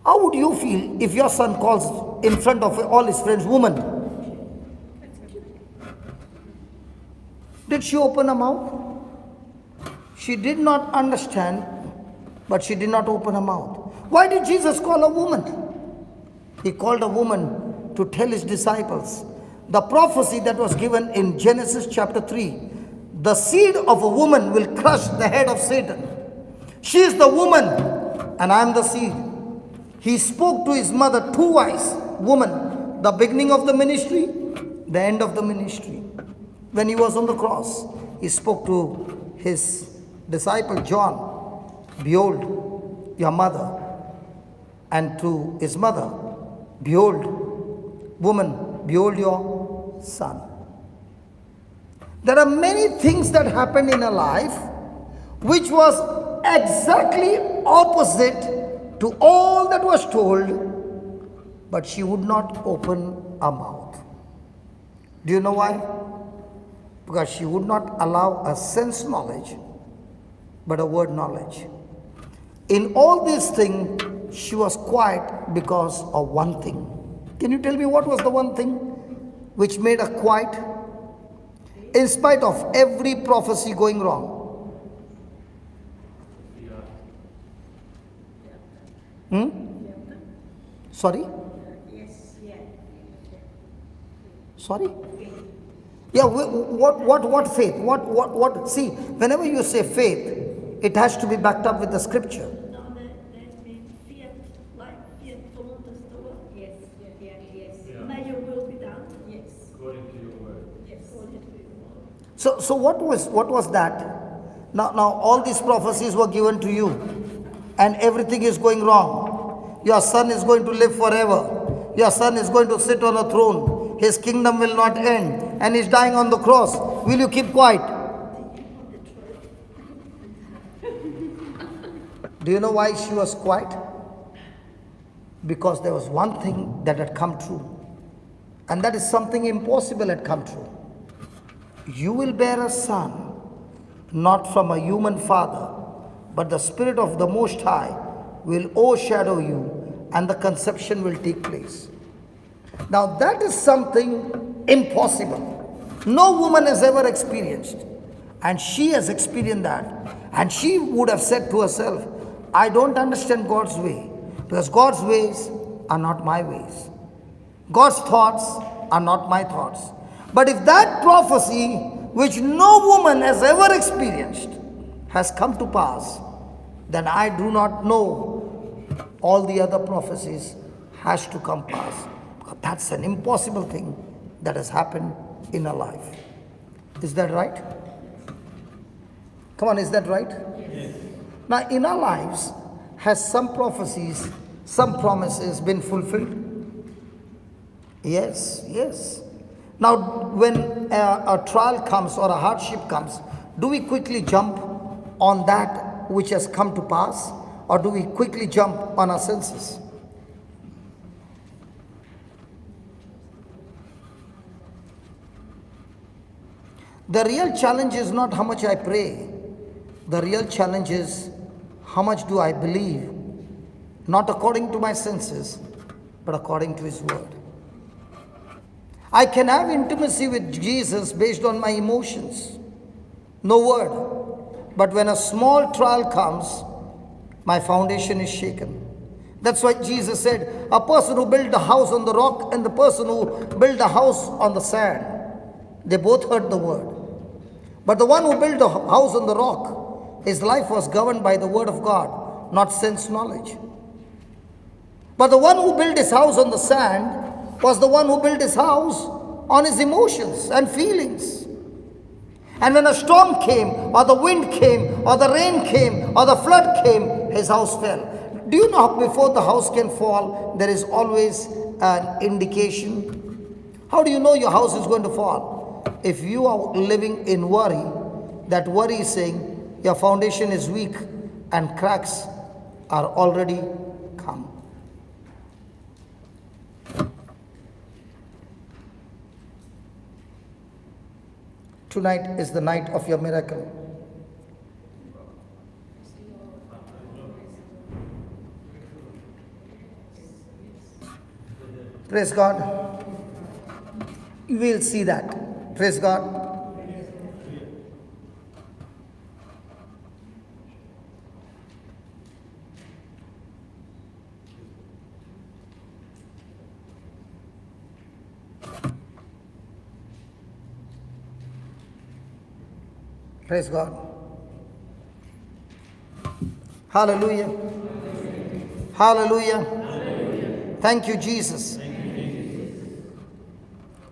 How would you feel if your son calls in front of all his friends, woman? Did she open her mouth? She did not understand, but she did not open her mouth. Why did Jesus call a woman? He called a woman to tell his disciples the prophecy that was given in Genesis chapter 3. The seed of a woman will crush the head of Satan. She is the woman, and I am the seed. He spoke to his mother twice, woman, the beginning of the ministry, the end of the ministry. When he was on the cross, he spoke to his disciple John, behold your mother. And to his mother, behold, woman, behold your son. There are many things that happened in her life which was exactly opposite to all that was told, but she would not open her mouth. Do you know why? Because she would not allow a sense knowledge, but a word knowledge. In all these things, she was quiet because of one thing. Can you tell me what was the one thing which made her quiet? In spite of every prophecy going wrong. Sorry? Sorry? Yeah, what faith? What? See, whenever you say faith, it has to be backed up with the scripture. No, that means fear, like fear told us the word. Yes. May your will be done. Yes. According to your word. Yes. According to your word. So what was that? Now all these prophecies were given to you, and everything is going wrong. Your son is going to live forever. Your son is going to sit on a throne. His kingdom will not end, and he's dying on the cross. Will you keep quiet? Do you know why she was quiet? Because there was one thing that had come true, and that is something impossible had come true. You will bear a son, not from a human father, but the Spirit of the Most High will overshadow you, and the conception will take place. Now that is something impossible. No woman has ever experienced. And she has experienced that. And she would have said to herself, I don't understand God's way. Because God's ways are not my ways. God's thoughts are not my thoughts. But if that prophecy, which no woman has ever experienced, has come to pass, then I do not know all the other prophecies has to come pass. That's an impossible thing that has happened in her life. Is that right? Come on, is that right? Yes. Now, in our lives, has some prophecies, some promises been fulfilled? Yes, yes. Now, when a trial comes or a hardship comes, do we quickly jump on that which has come to pass, or do we quickly jump on our senses? The real challenge is not how much I pray. The real challenge is how much do I believe, not according to my senses, but according to His word. I can have intimacy with Jesus based on my emotions, no word. But when a small trial comes, my foundation is shaken. That's why Jesus said, a person who built a house on the rock and the person who built a house on the sand, they both heard the word. But the one who built the house on the rock, his life was governed by the word of God, not sense knowledge. But the one who built his house on the sand was the one who built his house on his emotions and feelings. And when a storm came, or the wind came, or the rain came, or the flood came, his house fell. Do you know before the house can fall, there is always an indication? How do you know your house is going to fall? If you are living in worry, that worry is saying your foundation is weak and cracks are already come. Tonight is the night of your miracle. Praise God. You will see that. Praise God. Praise God. Hallelujah. Hallelujah. Hallelujah. Thank you, Jesus.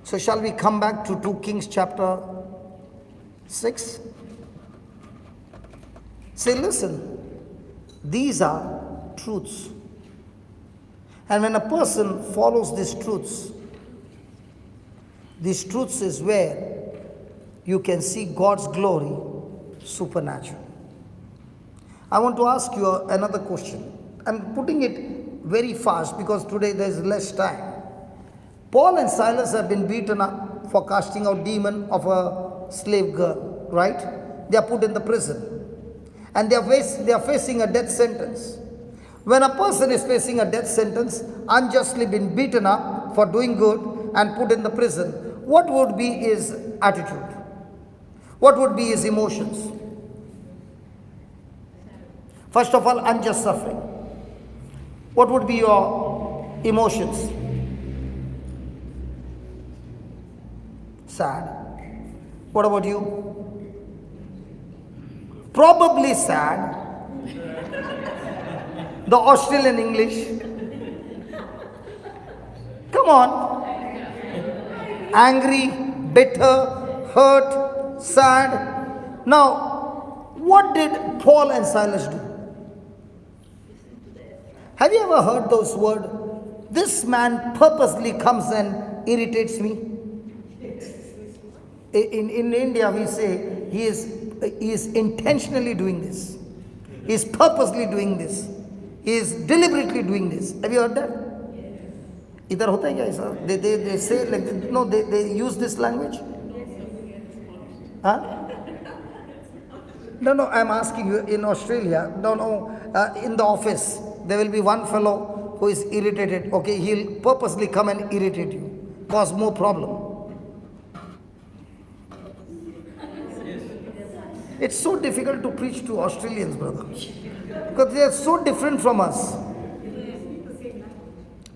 So shall we come back to 2 Kings chapter 6? Say, listen, these are truths. And when a person follows these truths is where you can see God's glory supernatural. I want to ask you another question. I'm putting it very fast because today there is less time. Paul and Silas have been beaten up for casting out demon of a slave girl, right? They are put in the prison. And they are facing a death sentence. When a person is facing a death sentence, unjustly been beaten up for doing good and put in the prison, what would be his attitude? What would be his emotions? First of all, unjust suffering. What would be your emotions? Sad. What about you? Probably sad. The Australian English. Come on. Angry, bitter, hurt, sad. Now, what did Paul and Silas do? Have you ever heard those words? This man purposely comes and irritates me. In India, we say he is intentionally doing this. He is purposely doing this. He is deliberately doing this. Have you heard that? Idhar hota hai kya aisa? They say like this. No, they use this language. Huh? No, I'm asking you, in Australia, in the office, there will be one fellow who is irritated. Okay, he'll purposely come and irritate you, cause more problem. It's so difficult to preach to Australians, brother, because they are so different from us.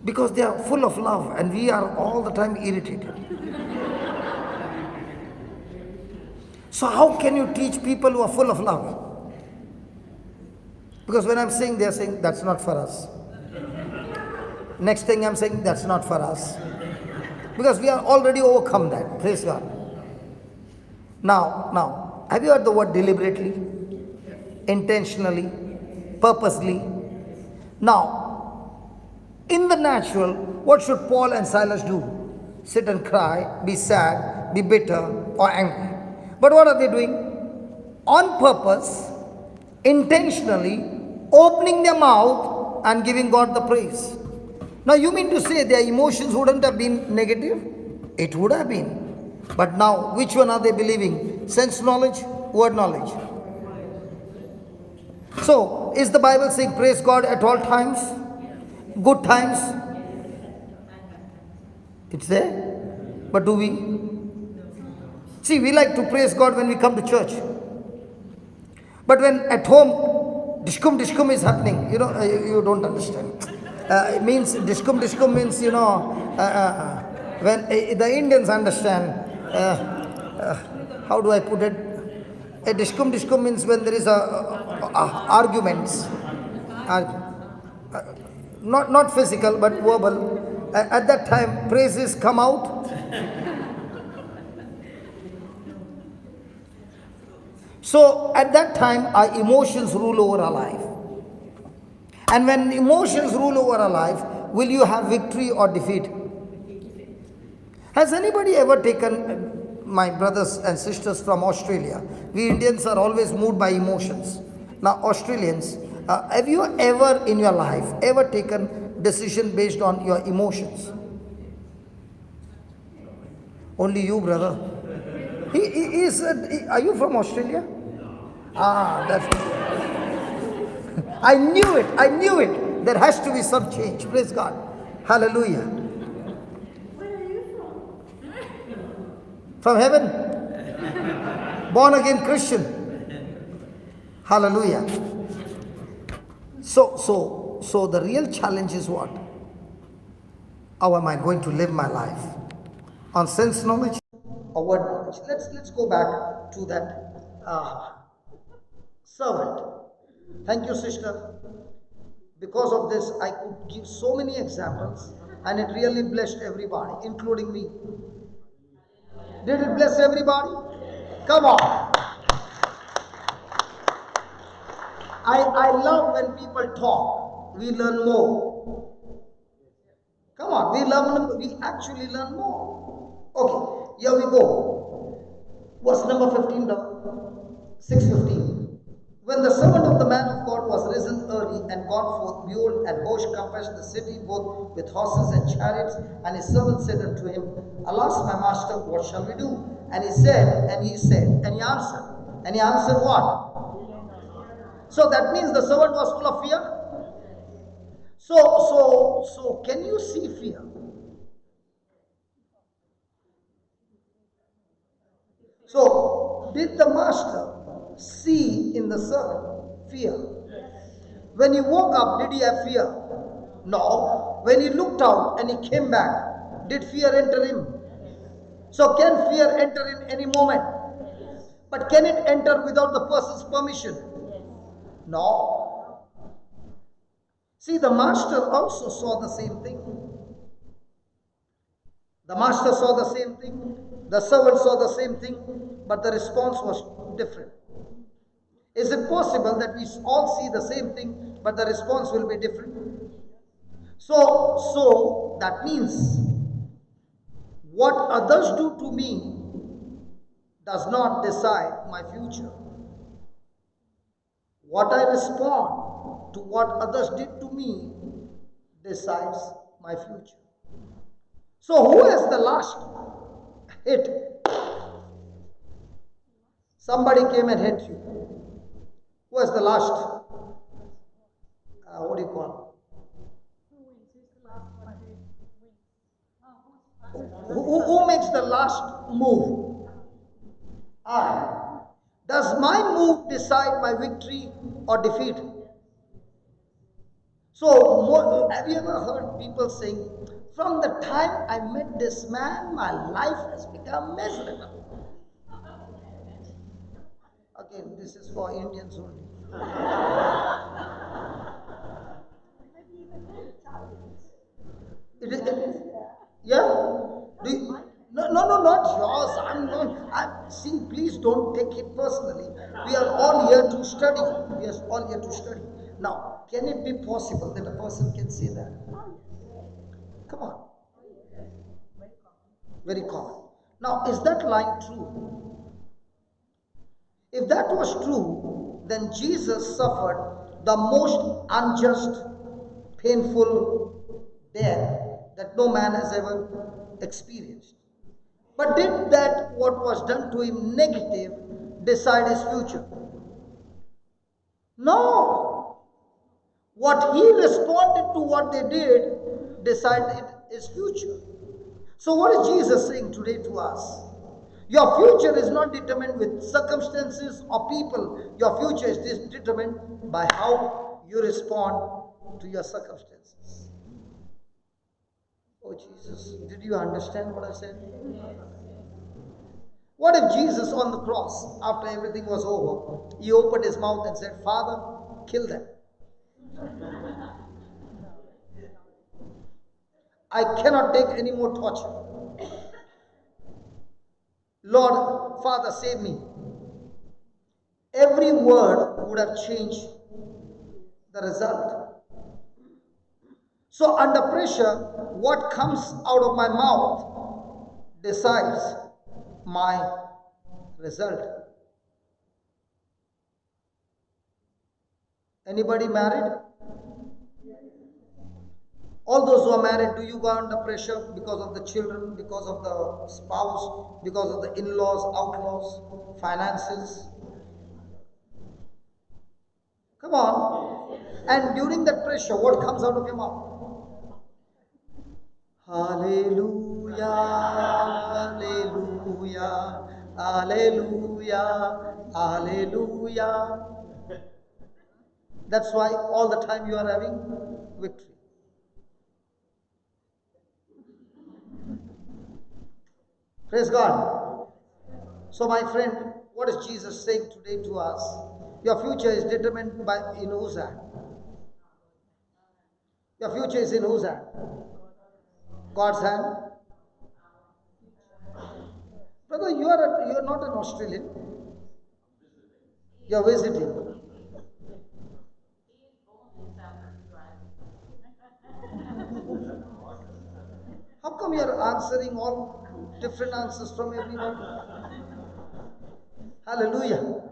Because they are full of love and we are all the time irritated. So how can you teach people who are full of love? Because when I'm saying, they are saying, that's not for us. Next thing I'm saying, that's not for us. Because we are already overcome that. Praise God. Now, have you heard the word deliberately, intentionally, purposely? Now, in the natural, what should Paul and Silas do? Sit and cry, be sad, be bitter, or angry. But what are they doing? On purpose, intentionally, opening their mouth and giving God the praise. Now, you mean to say their emotions wouldn't have been negative? It would have been. But now, which one are they believing? Sense knowledge, word knowledge? So, is the Bible saying praise God at all times? Good times? It's there. But do we? See, we like to praise God when we come to church. But when at home, dishkum dishkum is happening, you don't understand. It means, dishkum means, when the Indians understand, how do I put it? A dishkum means when there is arguments, not physical but verbal. At that time, praises come out. So at that time, our emotions rule over our life. And when emotions rule over our life, will you have victory or defeat? Has anybody ever taken, my brothers and sisters from Australia, we Indians are always moved by emotions. Now Australians, have you ever in your life ever taken decision based on your emotions? Only you, brother. Are you from Australia? That's I knew it. There has to be some change. Praise God. Hallelujah. Where are you from? From heaven. Born again Christian. Hallelujah. So the real challenge is what? How am I going to live my life? On sense knowledge or word knowledge? Let's go back to that servant. Thank you, sister. Because of this, I could give so many examples, and it really blessed everybody, including me. Did it bless everybody? Come on. I love when people talk. We learn more. Come on, we actually learn more. Okay, here we go. Verse number 15, 6:15. When the servant of the man of God was risen early and gone forth, behold, an host compassed the city both with horses and chariots. And his servant said unto him, Alas, my master, what shall we do? And he answered what? So that means the servant was full of fear. So can you see fear? So did the master see in the servant fear? When he woke up, did he have fear? No. When he looked out and he came back, did fear enter him? So can fear enter in any moment? But can it enter without the person's permission? No. See, the master also saw the same thing. The master saw the same thing. The servant saw the same thing. But the response was different. Is it possible that we all see the same thing, but the response will be different? So that means what others do to me does not decide my future. What I respond to what others did to me decides my future. So who has the last hit? Somebody came and hit you. Who has the last, what do you call it? Who makes the last move? I. Does my move decide my victory or defeat? So, have you ever heard people saying, from the time I met this man, my life has become miserable? Again, this is for Indians only. Yeah? No, not yours. See, please don't take it personally. We are all here to study. We are all here to study. Now, can it be possible that a person can say that? Come on. Very common. Now, is that line true? If that was true, then Jesus suffered the most unjust, painful death that no man has ever experienced. But did that what was done to him negative decide his future? No. What he responded to what they did decided his future. So what is Jesus saying today to us? Your future is not determined with circumstances or people. Your future is determined by how you respond to your circumstances. Oh Jesus, did you understand what I said? What if Jesus on the cross, after everything was over, he opened his mouth and said, Father, kill them. I cannot take any more torture. Lord, Father, save me. Every word would have changed the result. So under pressure, what comes out of my mouth decides my result. Anybody married? All those who are married, do you go under pressure because of the children, because of the spouse, because of the in-laws, outlaws, finances? Come on. And during that pressure, what comes out of your mouth? Hallelujah, hallelujah, hallelujah, hallelujah. That's why all the time you are having victory. Praise God. So my friend, what is Jesus saying today to us? Your future is determined by in whose hand? Your future is in whose hand? God's hand. Brother, you are not an Australian. You are visiting. How come you are answering all different answers from everybody? Hallelujah.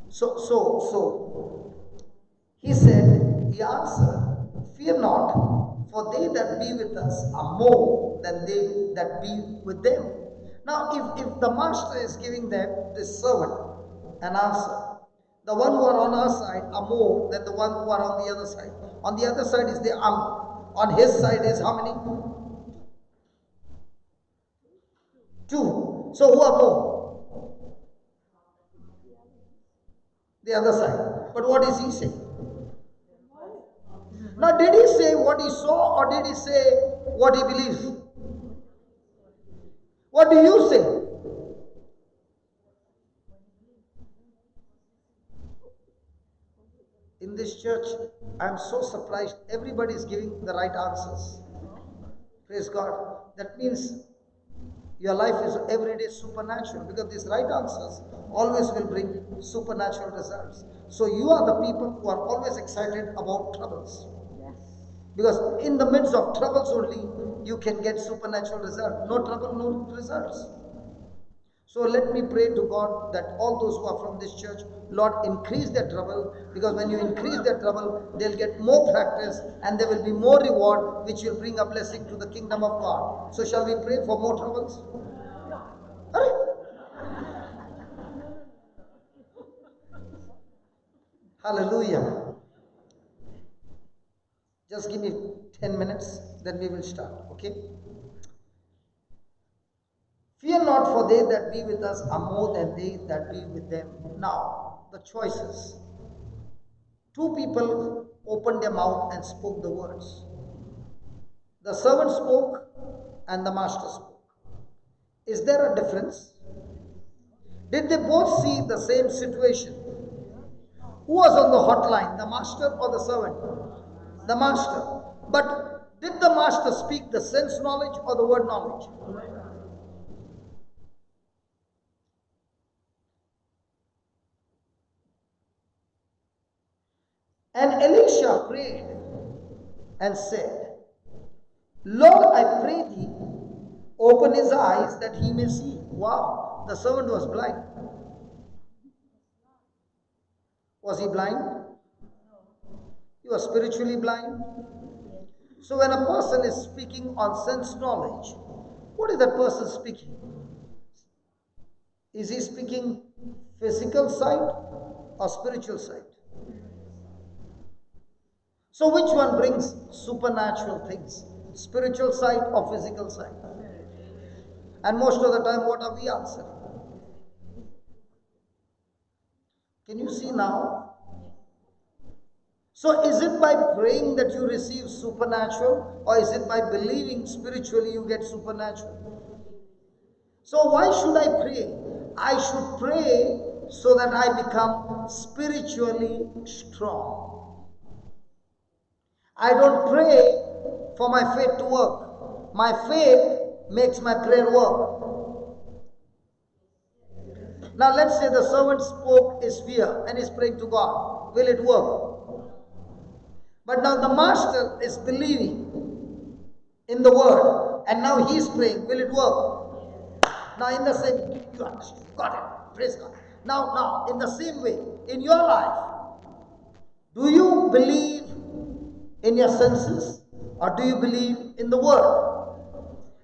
So, he said, he answered, fear not, for they that be with us are more than they that be with them. Now, if the master is giving them, this servant, an answer, the one who are on our side are more than the one who are on the other side. On the other side is the army. On his side is how many? Two. So who are more? The other side. But what is he saying? Now, did he say what he saw or did he say what he believes? What do you say? In this church, I am so surprised. Everybody is giving the right answers. Praise God. That means your life is everyday supernatural, because these right answers always will bring supernatural results. So you are the people who are always excited about troubles. Because in the midst of troubles only, you can get supernatural results. No trouble, no results. So let me pray to God that all those who are from this church, Lord, increase their trouble, because when you increase their trouble, they'll get more practice and there will be more reward, which will bring a blessing to the kingdom of God. So shall we pray for more troubles? Hallelujah. Just give me 10 minutes, then we will start, okay? Fear not, for they that be with us are more than they that be with them. Now, the choices. Two people opened their mouth and spoke the words. The servant spoke and the master spoke. Is there a difference? Did they both see the same situation? Who was on the hotline, the master or the servant? The master. But did the master speak the sense knowledge or the word knowledge? And Elisha prayed and said, Lord, I pray thee, open his eyes that he may see. Wow, the servant was blind. Was he blind? He was spiritually blind. So when a person is speaking on sense knowledge, what is that person speaking? Is he speaking physical side or spiritual side? So which one brings supernatural things? Spiritual side or physical side? And most of the time, what are we answering? Can you see now? So is it by praying that you receive supernatural, or is it by believing spiritually you get supernatural? So why should I pray? I should pray so that I become spiritually strong. I don't pray for my faith to work. My faith makes my prayer work. Now let's say the servant spoke his fear and is praying to God. Will it work? But now the master is believing in the word and now he is praying. Will it work? Now in the same, you understand. Got it. Praise God. Now in the same way, in your life, do you believe in your senses or do you believe in the word?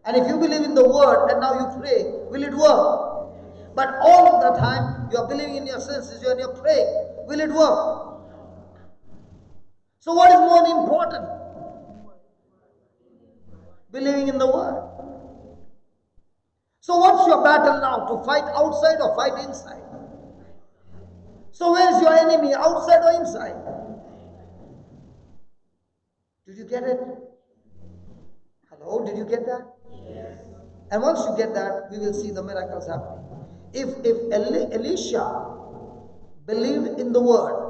And if you believe in the word and now you pray, will it work? But all of the time you are believing in your senses, you are praying, will it work? So what is more important? Believing in the word. So what's your battle now? To fight outside or fight inside? So where is your enemy? Outside or inside? Did you get it? Hello, did you get that? Yes. And once you get that, we will see the miracles happening. If Elisha believed in the word,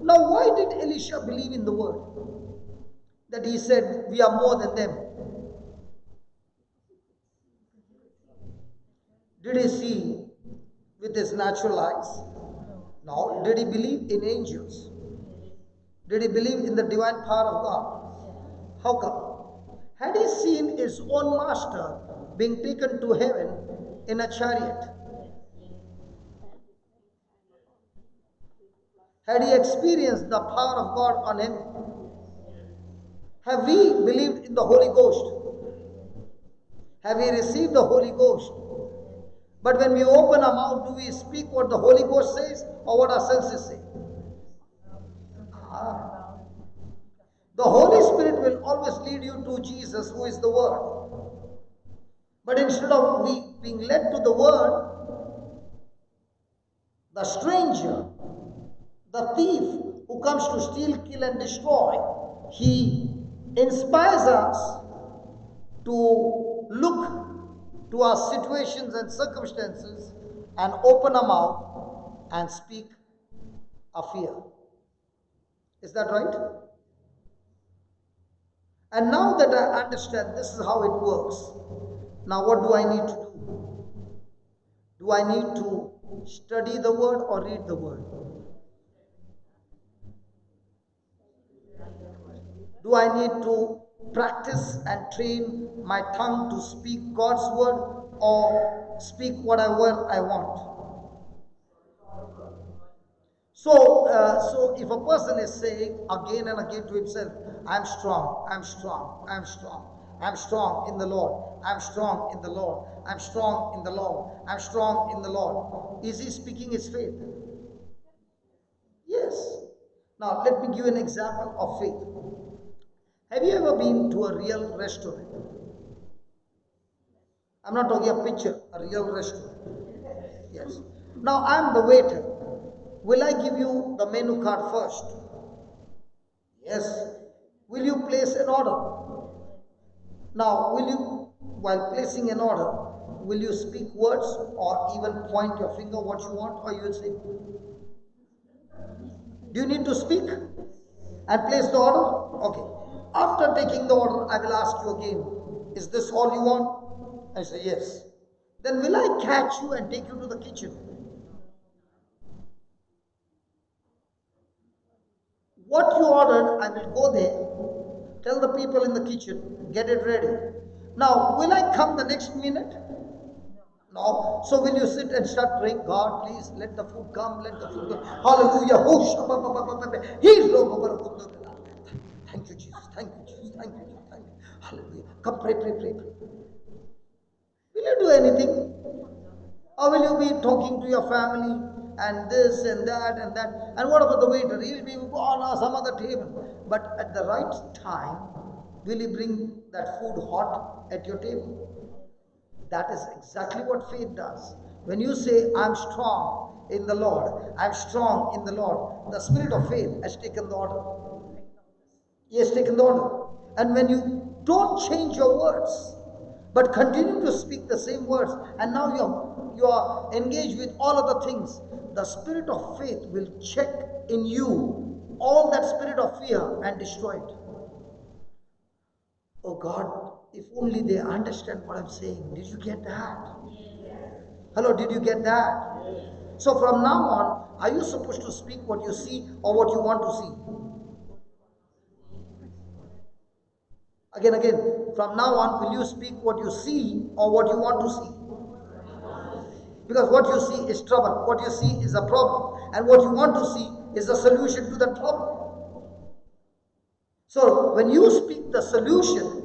now why did Elisha believe in the word? That he said, we are more than them. Did he see with his natural eyes? No. Did he believe in angels? Did he believe in the divine power of God? How come? Had he seen his own master being taken to heaven in a chariot? Had he experienced the power of God on him? Have we believed in the Holy Ghost? Have we received the Holy Ghost? But when we open our mouth, do we speak what the Holy Ghost says or what our senses say? The Holy Spirit will always lead you to Jesus, who is the Word. But instead of we being led to the Word, the stranger, the thief who comes to steal, kill and destroy, he inspires us to look to our situations and circumstances and open our mouth and speak a fear. Is that right? And now that I understand this is how it works, now what do I need to do? Do I need to study the word or read the word? Do I need to practice and train my tongue to speak God's word or speak whatever I want? So if a person is saying again and again to himself, I'm strong, I'm strong, I'm strong, I'm strong in the Lord, I'm strong in the Lord, I'm strong in the Lord, I'm strong in the Lord, is he speaking his faith? Yes. Now let me give an example of faith. Have you ever been to a real restaurant? I'm not talking a picture, a real restaurant. Yes. Now I'm the waiter. Will I give you the menu card first? Yes. Will you place an order? Now, while placing an order, will you speak words or even point your finger what you want, or you will say? Do you need to speak and place the order? Okay. After taking the order, I will ask you again, is this all you want? I say yes. Then will I catch you and take you to the kitchen? What you ordered, I will go there, tell the people in the kitchen, get it ready. Now, will I come the next minute? No. So will you sit and start praying, God, please let the food come, let the food come. Hallelujah. Thank you, Jesus. Thank you, Jesus. Thank you, Jesus. Thank you. Hallelujah. Come, pray, pray, pray, pray. Will you do anything? Or will you be talking to your family and this and that and that? And what about the waiter? He will be on some other table. But at the right time, will he bring that food hot at your table? That is exactly what faith does. When you say, I'm strong in the Lord, I'm strong in the Lord, the spirit of faith has taken the order. He has taken the order. And when you don't change your words, but continue to speak the same words, and now you are engaged with all other things, the spirit of faith will check in you all that spirit of fear and destroy it. Oh God, if only they understand what I'm saying. Did you get that? Hello, did you get that? So from now on, are you supposed to speak what you see or what you want to see? Again, from now on, will you speak what you see or what you want to see? Because what you see is trouble, what you see is a problem, and what you want to see is the solution to that problem. So when you speak the solution,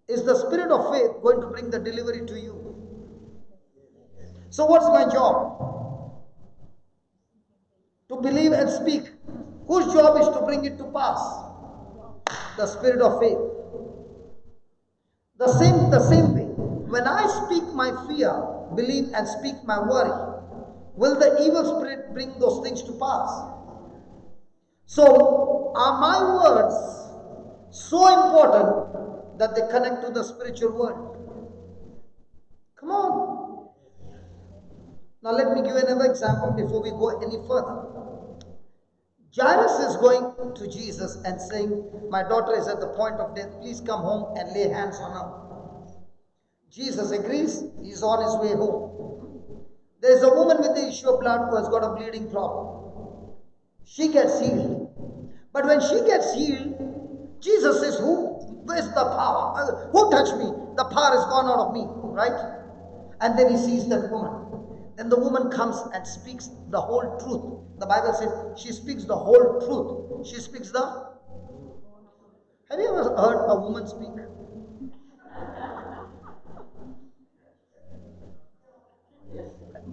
is the spirit of faith going to bring the delivery to you? So what's my job? To believe and speak. Whose job is to bring it to pass? The spirit of faith. The same way. When I speak my fear, believe and speak my worry, will the evil spirit bring those things to pass? So are my words so important that they connect to the spiritual world? Come on. Now let me give another example before we go any further. Jairus is going to Jesus and saying, my daughter is at the point of death, please come home and lay hands on her. Jesus agrees, he's on his way home. There is a woman with the issue of blood who has got a bleeding problem. She gets healed. But when she gets healed, Jesus says, where's the power? Who touched me? The power is gone out of me, right? And then he sees that woman. Then the woman comes and speaks the whole truth. The Bible says she speaks the whole truth. She speaks the... Have you ever heard a woman speak?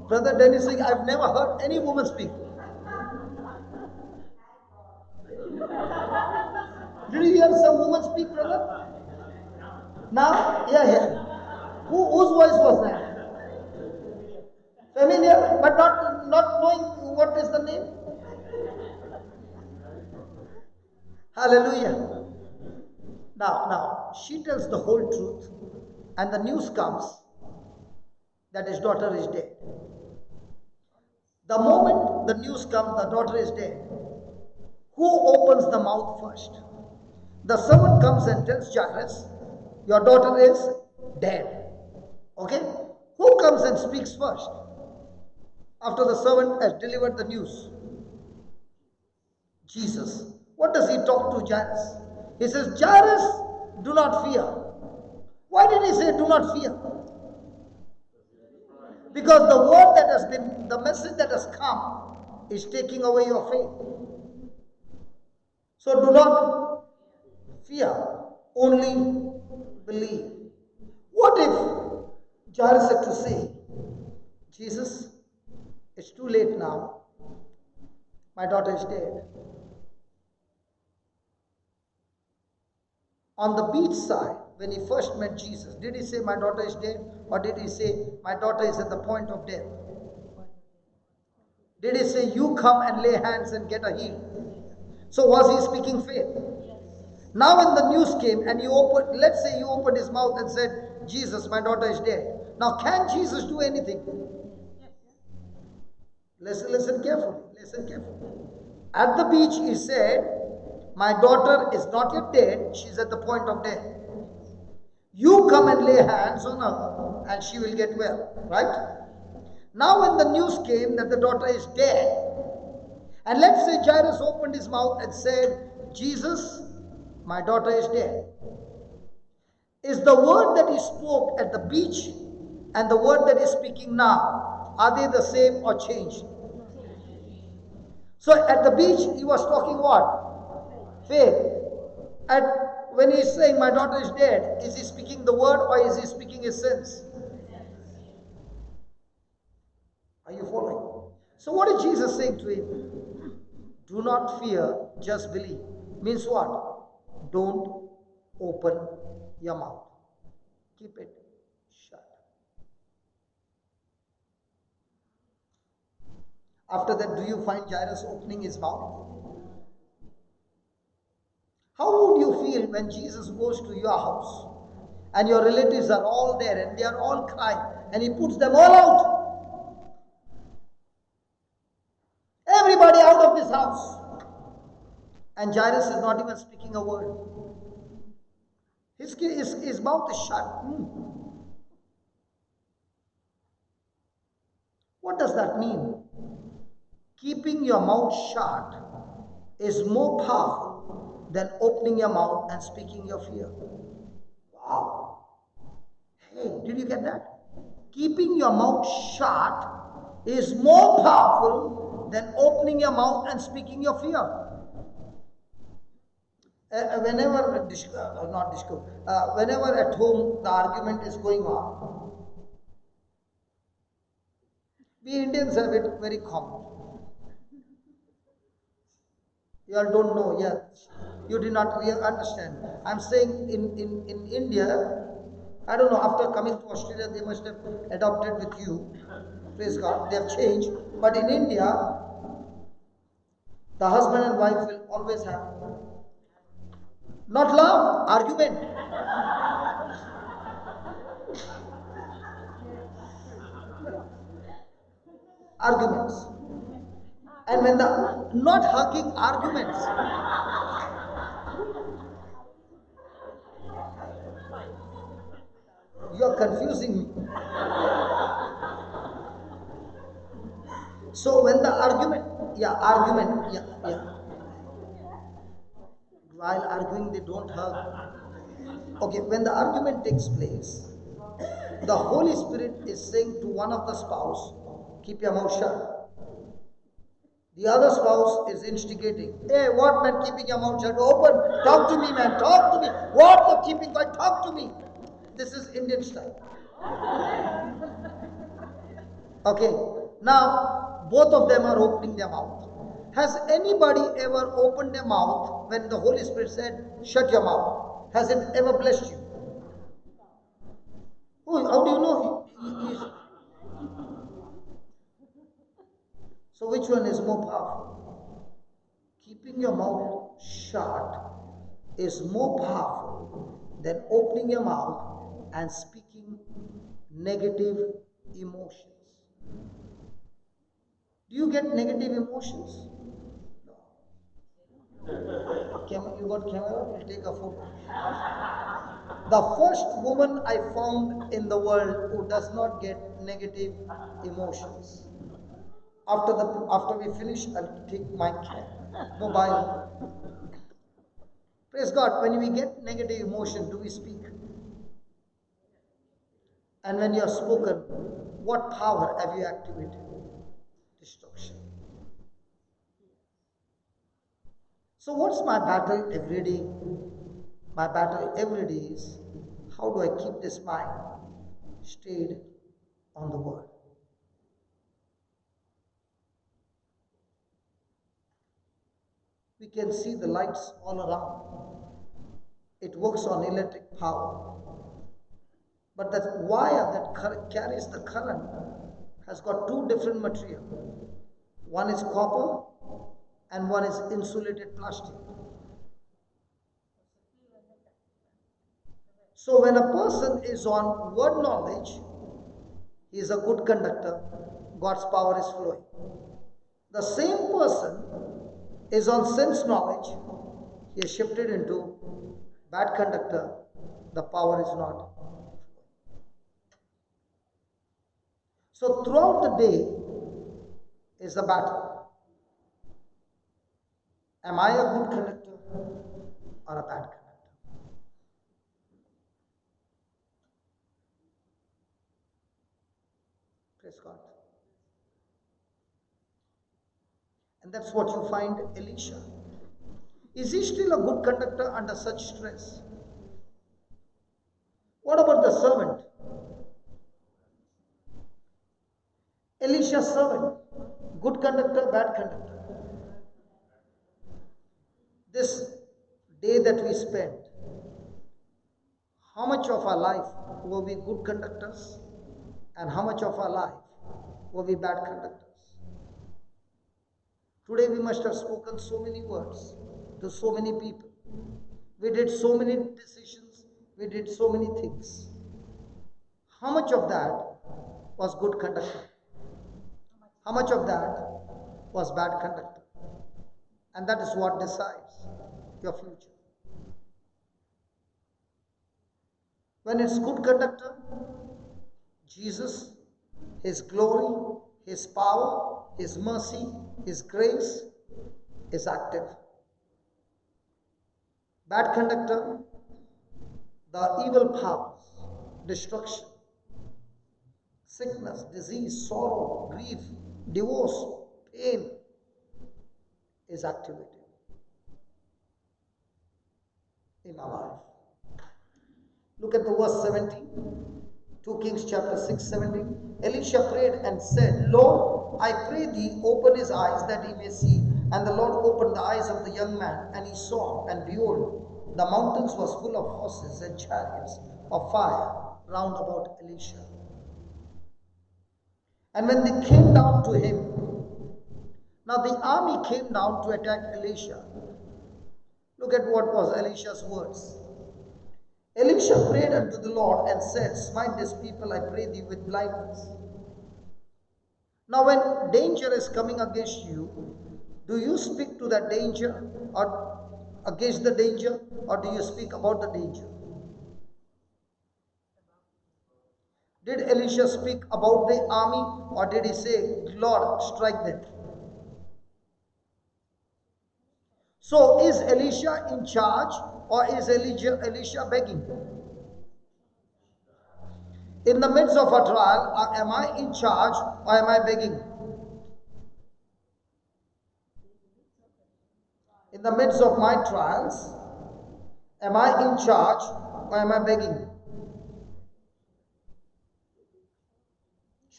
Brother Dennis saying, I've never heard any woman speak. Did you hear some woman speak, brother? Now? Yeah. Whose voice was that? Familiar, but not knowing what is the name? Hallelujah. Now, she tells the whole truth, and the news comes that his daughter is dead. The moment the news comes, the daughter is dead, who opens the mouth first? The servant comes and tells Jairus, your daughter is dead. Okay? Who comes and speaks first? After the servant has delivered the news. Jesus. What does he talk to Jairus? He says, Jairus, do not fear. Why did he say do not fear? Because the word that has been, the message that has come is taking away your faith. So do not fear, only believe. What if Jairus had to say, Jesus, it's too late now. My daughter is dead. On the beach side, when he first met Jesus, did he say, my daughter is dead? Or did he say, my daughter is at the point of death? Did he say, you come and lay hands and get her healed? So was he speaking faith? Now when the news came and let's say he opened his mouth and said, Jesus, my daughter is dead. Now can Jesus do anything? Listen carefully. Listen carefully. At the beach he said, my daughter is not yet dead, she's at the point of death. You come and lay hands on her and she will get well, right? Now when the news came that the daughter is dead, And let's say Jairus opened his mouth and said, Jesus, my daughter is dead. Is the word that he spoke at the beach and the word that he's speaking now, are they the same or changed? So at the beach, he was talking what? Faith. At when he's saying, my daughter is dead, is he speaking the word or is he speaking his sins? Are you following? So what is Jesus saying to him? Do not fear, just believe. Means what? Don't open your mouth. Keep it shut. After that, do you find Jairus opening his mouth? How would you feel when Jesus goes to your house and your relatives are all there and they are all crying and he puts them all out? Everybody out of this house. And Jairus is not even speaking a word. His mouth is shut. What does that mean? Keeping your mouth shut is more powerful than opening your mouth and speaking your fear. Wow. Hey, did you get that? Keeping your mouth shut is more powerful than opening your mouth and speaking your fear. Whenever at home the argument is going on, we Indians have it very common. You all don't know, yeah. You did not really understand. I'm saying in India, I don't know, after coming to Australia, they must have adopted with you. Praise God, they have changed. But in India, the husband and wife will always have not love, argument. Arguments. And when the not hugging arguments, you are confusing me. So when the argument, while arguing they don't hug. Okay, when the argument takes place, the Holy Spirit is saying to one of the spouse, keep your mouth shut. The other spouse is instigating, hey, what man, keeping your mouth shut? Open, talk to me man, talk to me. What you're keeping quiet, talk to me. This is Indian style. Okay, now both of them are opening their mouth. Has anybody ever opened their mouth when the Holy Spirit said, shut your mouth? Has it ever blessed you? Oh, how do you know he's... So which one is more powerful? Keeping your mouth shut is more powerful than opening your mouth and speaking negative emotions. Do you get negative emotions? You got camera? We'll take a photo. The first woman I found in the world who does not get negative emotions. After we finish, I'll take my mobile. Praise God, when we get negative emotion, do we speak? And when you have spoken, what power have you activated? Destruction. So what's my battle every day? My battle every day is, how do I keep this mind stayed on the word? We can see the lights all around. It works on electric power. But that wire that carries the current has got two different material. One is copper and one is insulated plastic. So when a person is on word knowledge, he is a good conductor, God's power is flowing. The same person is on sense knowledge, he is shifted into bad conductor, the power is not. So throughout the day is a battle. Am I a good conductor or a bad conductor? Praise God. And that's what you find Elisha. Is he still a good conductor under such stress? What about the servant? Elisha's servant. Good conductor, bad conductor. This day that we spent, how much of our life were we good conductors and how much of our life were we bad conductors? Today we must have spoken so many words to so many people. We did so many decisions. We did so many things. How much of that was good conductor? How much of that was bad conductor? And that is what decides your future. When it's good conductor, Jesus, His glory, His power, His mercy, His grace is active. Bad conductor, the evil powers, destruction, sickness, disease, sorrow, grief, divorce, pain is activated in our life. Look at the verse 17, 2 Kings chapter 6, 17. Elisha prayed and said, Lord, I pray thee, open his eyes that he may see. And the Lord opened the eyes of the young man, and he saw, and behold, the mountains was full of horses and chariots of fire round about Elisha. And when they came down to him, now the army came down to attack Elisha. Look at what was Elisha's words. Elisha prayed unto the Lord and said, smite this people, I pray thee, with blindness. Now when danger is coming against you, do you speak to that danger or against the danger, or do you speak about the danger? Did Elisha speak about the army, or did he say, Lord, strike them? So is Elisha in charge, or is Elisha begging? In the midst of a trial, am I in charge or am I begging? In the midst of my trials, am I in charge or am I begging?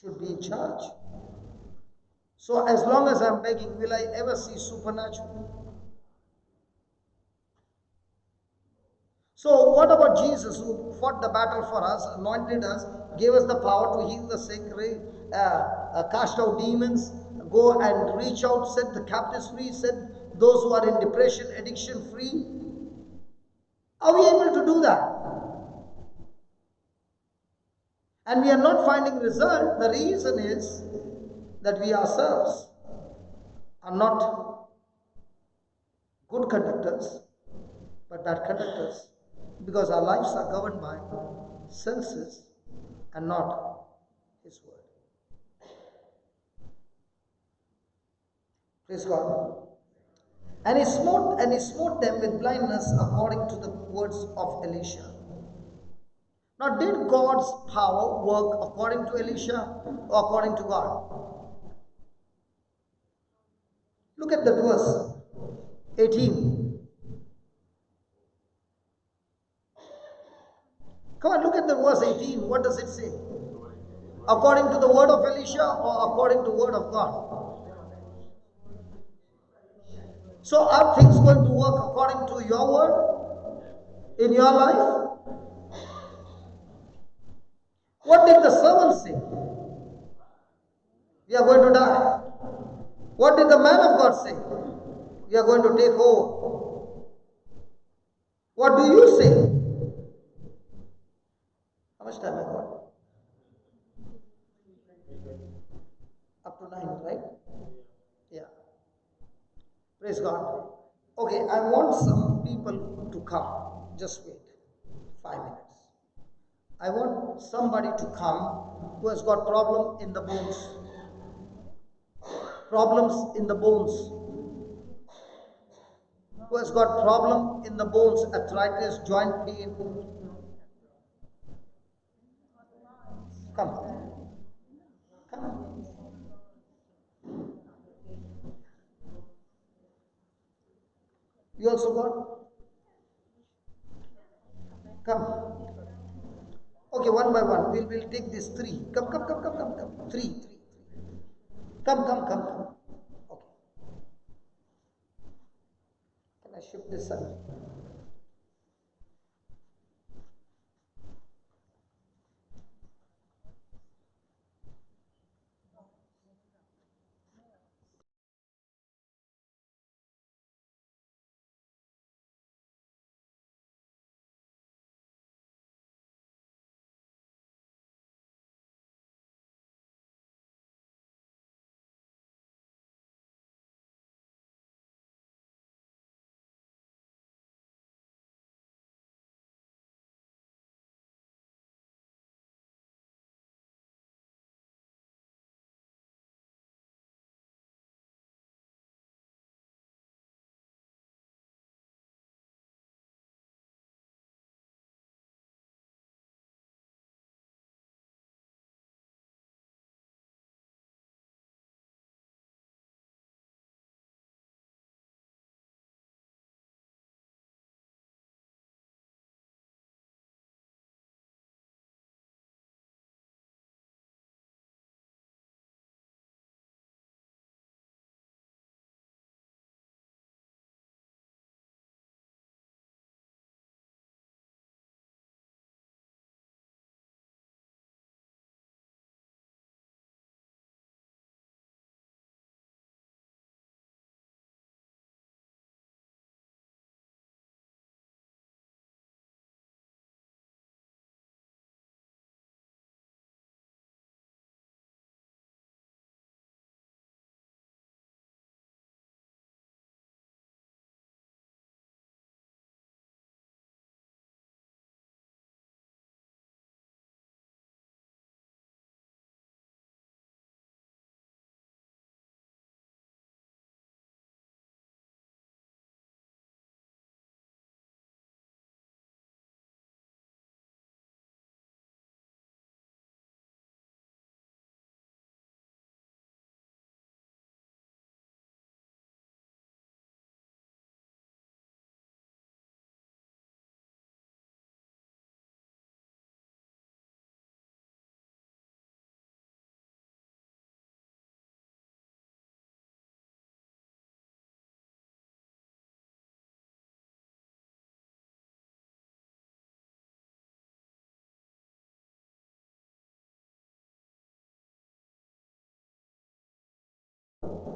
Should be in charge. So as long as I'm begging, will I ever see supernatural? So what about Jesus, who fought the battle for us, anointed us, gave us the power to heal the sick, cast out demons, go and reach out, set the captives free, set those who are in depression, addiction free? Are we able to do that? And we are not finding result. The reason is that we ourselves are not good conductors, but bad conductors, because our lives are governed by senses and not His word. Praise God. And he smote them with blindness according to the words of Elisha. Now, did God's power work according to Elisha or according to God? Look at the verse 18. Come on, look at the verse 18. What does it say? According to the word of Elisha or according to the word of God? So are things going to work according to your word in your life? What did the servant say? We are going to die. What did the man of God say? We are going to take over. What do you say? How much time I got? Up to 9, right? Yeah. Praise God. Okay, I want some people to come. Just wait. 5 minutes. I want somebody to come who has got problem in the bones. Problems in the bones. who has got problem in the bones, arthritis, joint pain. Come. Come. You also got? Come. Okay, one by one. We'll take this three. Come. Three. Come. Okay. Can I shift this side?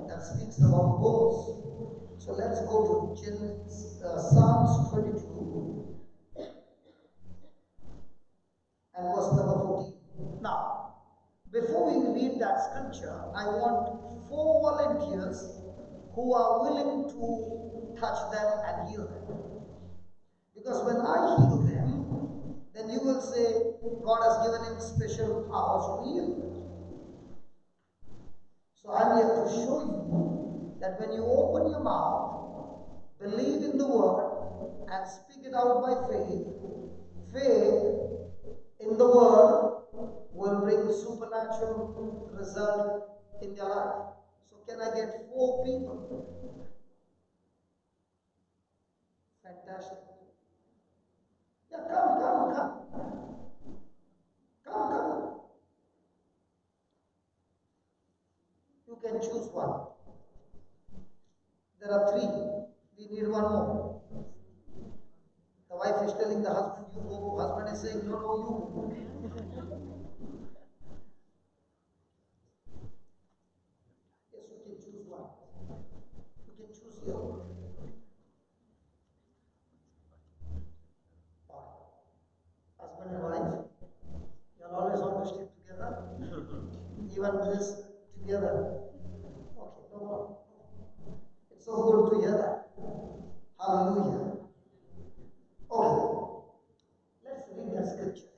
That speaks about bones. So let's go to Psalms 22 and verse number 14. Now, before we read that scripture, I want 4 volunteers who are willing to touch them and heal them. Because when I heal them, then you will say, God has given him special powers to heal. So I'm here to show you that when you open your mouth, believe in the word and speak it out by faith, faith in the word will bring supernatural result in their life. So can I get 4 people? Fantastic. Yeah, come. Come. You can choose one. There are 3. We need one more. The wife is telling the husband, you go. Husband is saying, no, you go. Yes, you can choose one. You can choose here. Husband and wife, you are always on to stick together. Even this together. Okay, no problem. It's so good to hear that. Hallelujah. Okay. Let's read that scripture.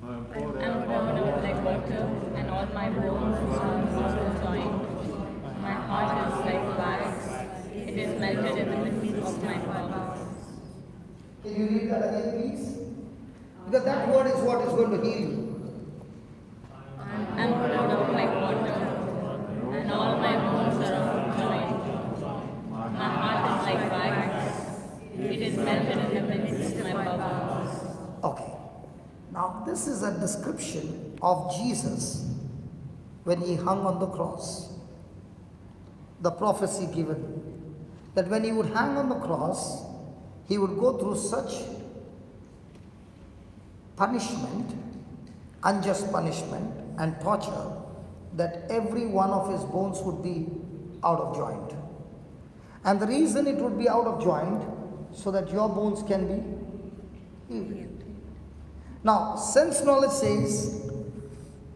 I'm born of like water, and all my bones are also joined. My heart is like wax, it is melted melted in the midst of my bowels. Can you read that again, please? Because that word is what is going to heal you. I'm poured out like water, and all my bones are out of joint. My heart is like wax. It is melted in the midst of my bowels. Okay. Now this is a description of Jesus when he hung on the cross. The prophecy given that when he would hang on the cross, he would go through such punishment, unjust punishment and torture that every one of his bones would be out of joint. And the reason it would be out of joint, so that your bones can be healed. Now, sense knowledge says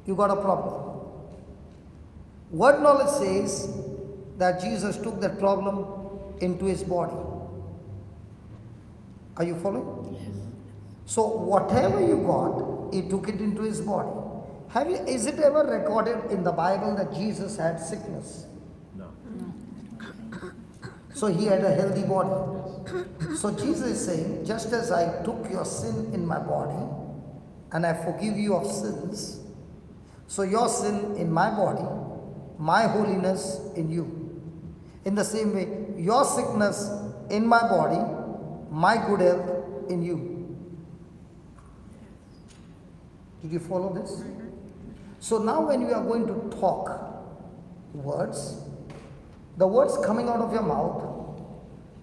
you got a problem. Word knowledge says that Jesus took that problem into his body. Are you following? Yes. So whatever you got, he took it into his body. Is it ever recorded in the Bible that Jesus had sickness? No. So he had a healthy body. So Jesus is saying, just as I took your sin in my body and I forgive you of sins, so your sin in my body, my holiness in you. In the same way, your sickness in my body, my good health in you. Did you follow this? So now when you are going to talk words, the words coming out of your mouth,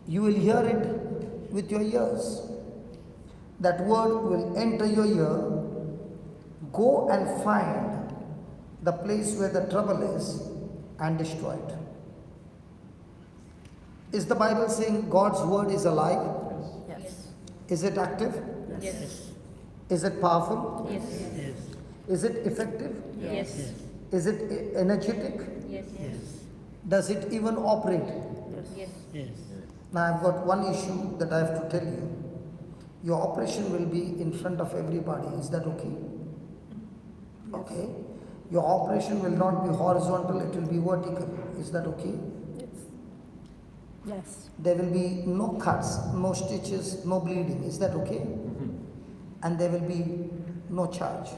you will hear it with your ears. That word will enter your ear, go and find the place where the trouble is and destroy it. Is the Bible saying God's word is alive? Yes. Is it active? Yes. Is it powerful? Yes. Is it effective? Yes. Is it energetic? Yes. Does it even operate? Yes. Now I've got one issue that I have to tell you. Your operation will be in front of everybody. Is that okay? Okay. Your operation will not be horizontal, it will be vertical. Is that okay? Yes. There will be no cuts, no stitches, no bleeding. Is that okay? And there will be no charge.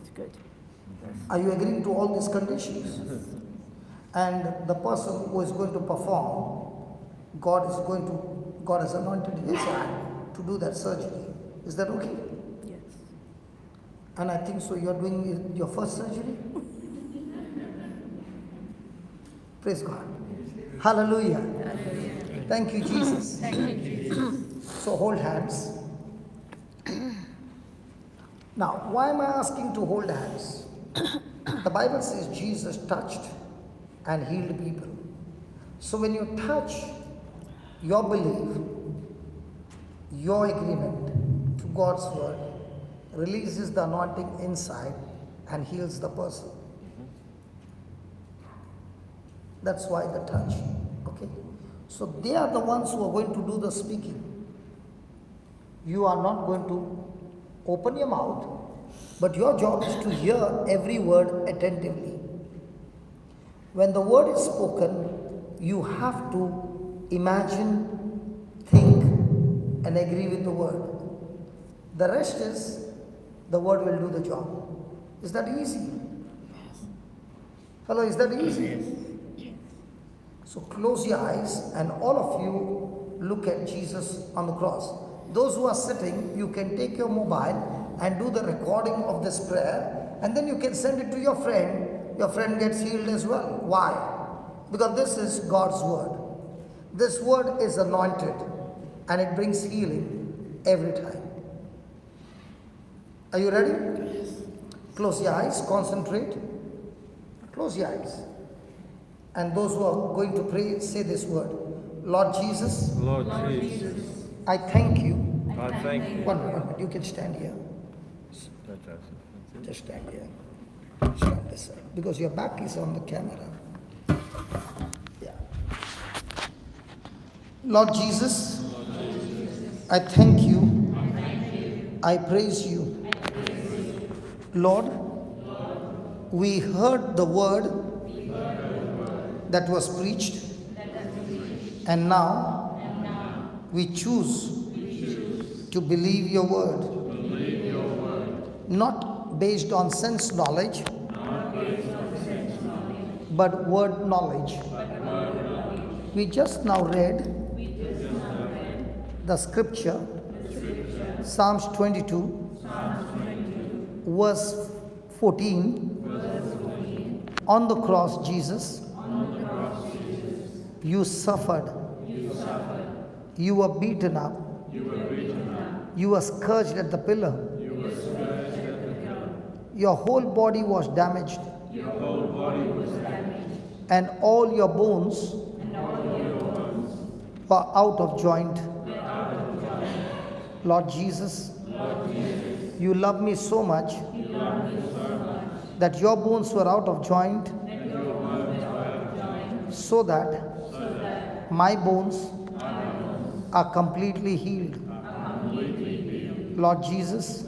It's good. Are you agreeing to all these conditions? And the person who is going to perform, God has anointed his hand to do that surgery. Is that okay? Yes. And I think so you're doing your first surgery? Praise God. Hallelujah. Thank you, Jesus. Thank you, Jesus. So hold hands. Now, why am I asking to hold hands? The Bible says Jesus touched and healed people. So when you touch, your belief, your agreement to God's word releases the anointing inside and heals the person. That's why the touch. Okay? So they are the ones who are going to do the speaking. You are not going to open your mouth, but your job is to hear every word attentively. When the word is spoken, you have to imagine, think, and agree with the word. The rest is, the word will do the job. Is that easy? Hello, is that easy? So close your eyes and all of you look at Jesus on the cross. Those who are sitting, you can take your mobile and do the recording of this prayer, and then you can send it to your friend. Your friend gets healed as well. Why? Because this is God's word. This word is anointed and it brings healing every time. Are you ready? Yes. Close your eyes, concentrate. Close your eyes. And those who are going to pray, say this word. Lord Jesus, Lord Jesus, I thank you. I thank you. One minute, you can stand here. Just stand here. Stand this side. Because your back is on the camera. Yeah. Lord Jesus, I thank you. I praise you. Lord, we heard the word that was preached And now we choose to believe your word, not based on sense knowledge, but word knowledge. We just now read the scripture, Psalms 22, verse 14. On the cross, Jesus, you suffered, you were beaten up, you were scourged at the pillar, your whole body was damaged, and all your bones were out of joint. Lord Jesus, you love me so much that your bones were out of joint, so that my bones are completely healed. Lord Jesus,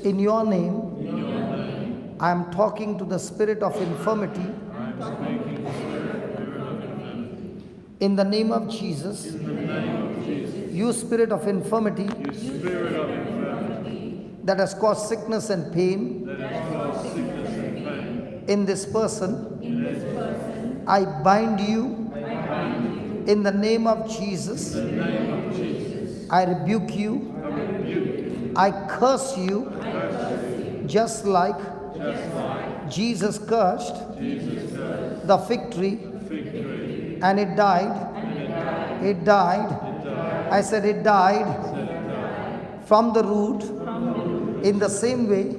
in your name, I am talking to the spirit of infirmity. In the name of Jesus, you spirit of infirmity that has caused sickness and pain in this person, I bind you in the name of Jesus. I rebuke you. I curse you, just like Jesus cursed the fig tree, and it died. It died. I said it died from the root. In the same way,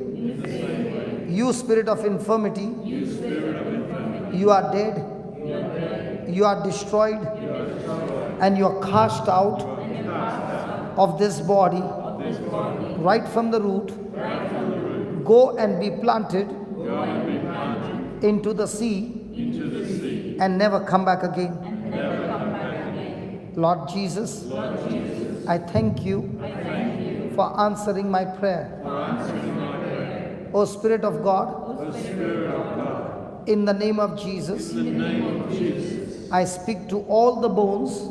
you spirit of infirmity, you are dead, you are destroyed, and you are cast out of this body right from the root. Go and be planted into the sea and never come back again. Lord Jesus, I thank you for answering my prayer. O Spirit of God, in the name of Jesus, I speak to all the bones,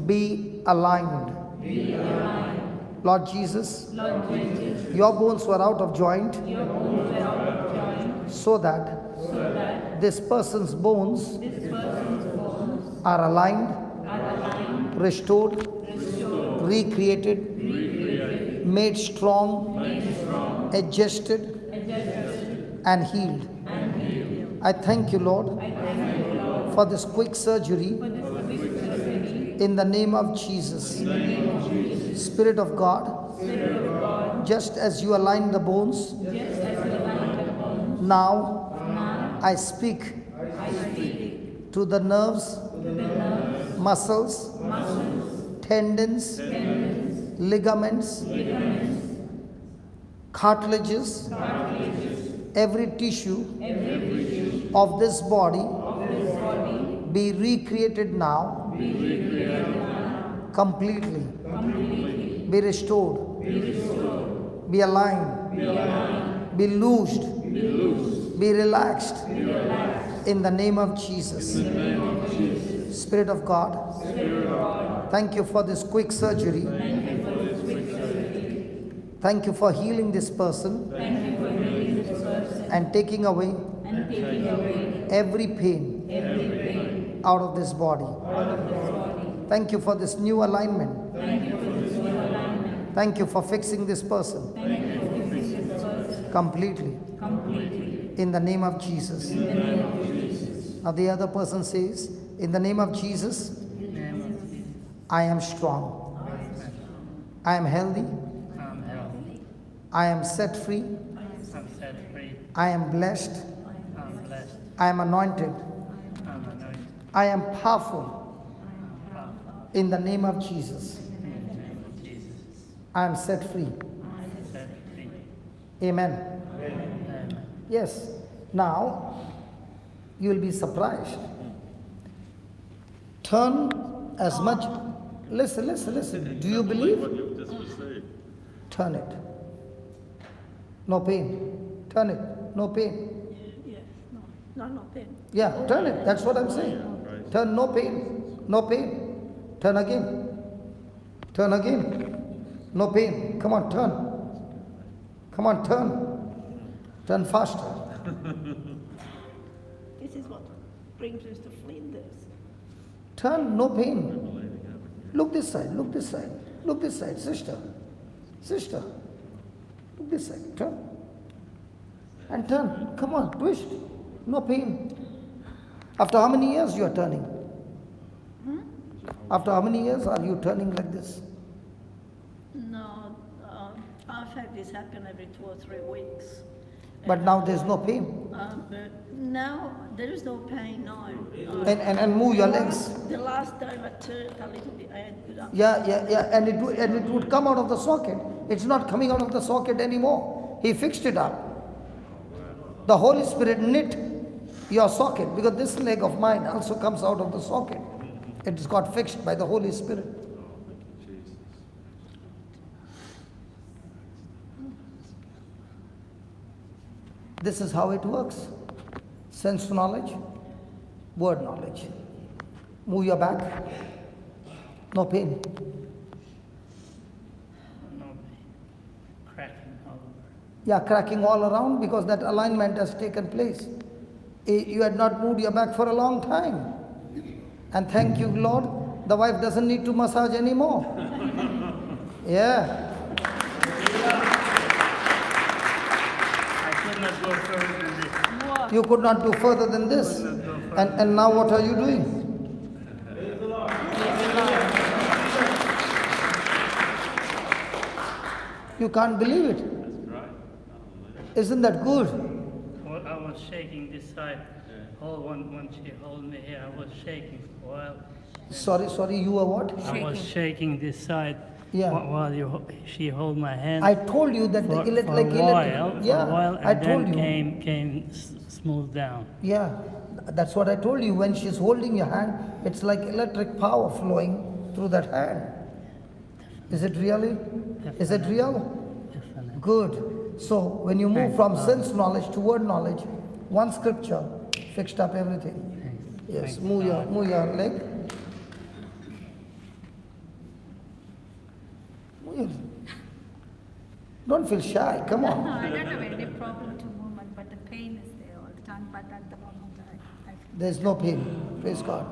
be aligned. Lord Jesus, your bones were out of joint, so that this person's bones are aligned, restored, recreated, made strong, adjusted, and healed. I thank you, Lord, for this quick surgery in the name of Jesus. Spirit of God, just as you align the bones, now I speak to the nerves, muscles, tendons, ligaments, cartilages, every tissue of this body be recreated now, completely, be restored, be aligned, be loosed, be relaxed, in the name of Jesus. Spirit of God, thank you for this quick surgery. Thank you for healing this person and taking away every pain out of this body. Thank you for this new alignment. Thank you for fixing this person completely in the name of Jesus. Now the other person says, in the name of Jesus, I am strong. I am healthy. I am set free. I am blessed. I am anointed. I am powerful. In the name of Jesus, I am set free. Amen. Yes. Now, you will be surprised. Turn as much. Listen. Do you believe? Turn it. No pain. Turn it. No pain. Yes, no pain. Yeah, turn it. That's what I'm saying. Turn, no pain. No pain. Turn again. Turn again. No pain. Come on, turn. Come on, turn. Turn faster. This is what brings us to Flinders. Turn, no pain. Look this side, look this side. Look this side, sister. Sister. Look this side. Turn. And turn. Come on, twist. No pain. After how many years you are turning? After how many years are you turning like this? No, I've had this happen every 2 or 3 weeks. But now there's no pain. But now there is no pain now. And move your legs. The last time I turned a little bit, I had put up. Yeah. And it would come out of the socket. It's not coming out of the socket anymore. He fixed it up. The Holy Spirit knit your socket, because this leg of mine also comes out of the socket. It's got fixed by the Holy Spirit. This is how it works. Sense knowledge, word knowledge. Move your back. No pain. No pain. Cracking all over. Yeah, cracking all around because that alignment has taken place. You had not moved your back for a long time. And thank you, Lord, the wife doesn't need to massage anymore. Yeah. I could not go further than this. You could not do further than this. And now what are you doing? You can't believe it. Isn't that good? Well, I was shaking this side. When she held me here, I was shaking for a while. Sorry, you were what? I was shaking this side Yeah. while she held my hand. I told you that for, the for a while, and I told then you. came smooth down. Yeah, that's what I told you. When she's holding your hand, it's like electric power flowing through that hand. Is it really? Is it real? Definitely. Good. So when you move from sense knowledge to word knowledge, one scripture fixed up everything. Yes, Thanks. move your leg. Move your- Don't feel shy. Come on. No, I don't have any problem to movement, but the pain is there all the time. But at the moment, I feel There's no pain. Praise God.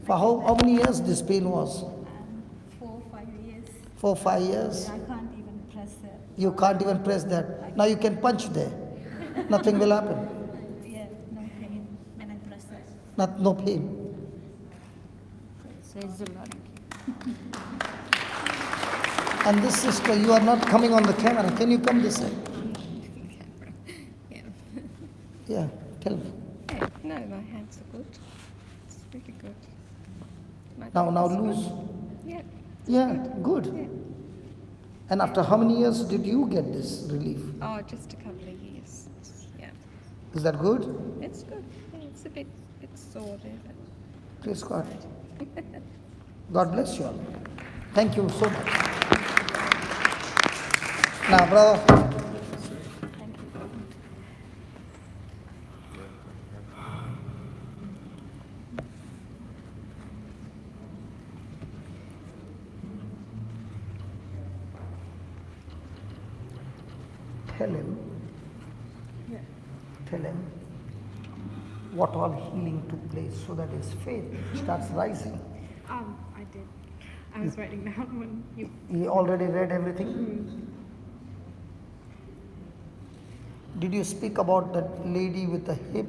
For how many years this pain was? 4 or 5 years. 4 5 years. I can't even press it. You can't even press that. Now you can punch there. Nothing will happen. Yeah, no pain when I press it. No pain. Says the Lord. And this sister, you are not coming on the camera. Can you come this way? Yeah, tell me. No, my hands are good. It's really good. My Now back is loose. good. Yeah. Yeah, good. And after how many years did you get this relief? Oh, just a couple of years. Yeah. Is that good? It's good. Yeah, it's a bit sore there, but Praise God. God bless you all. Thank you so much. Now, brother. Tell him what all healing took place so that his faith starts rising. I did. I was writing down when you. He already read everything? Did you speak about that lady with the hip?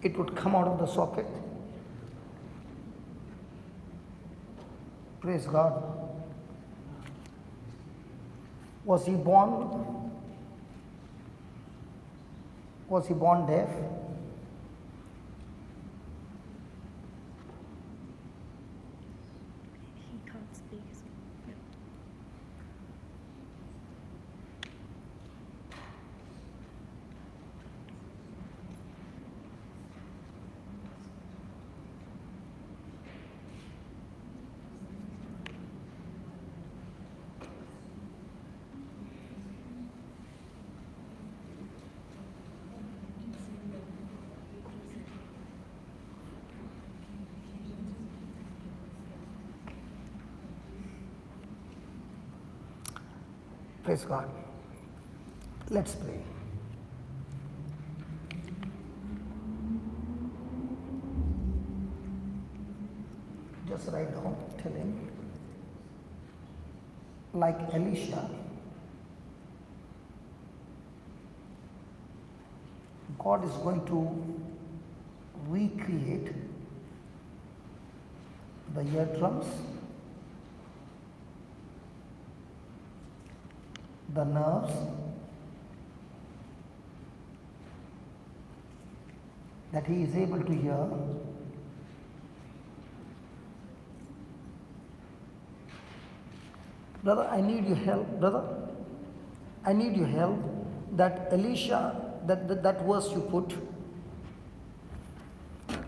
It would come out of the socket. Praise God. Was he born? Was he born deaf? He can't speak. Yeah. Praise God. Let's pray. Just write down, tell him, like Elisha, God is going to recreate the eardrums, the nerves, that he is able to hear. Brother, I need your help. Brother, I need your help. That Elisha, that verse you put,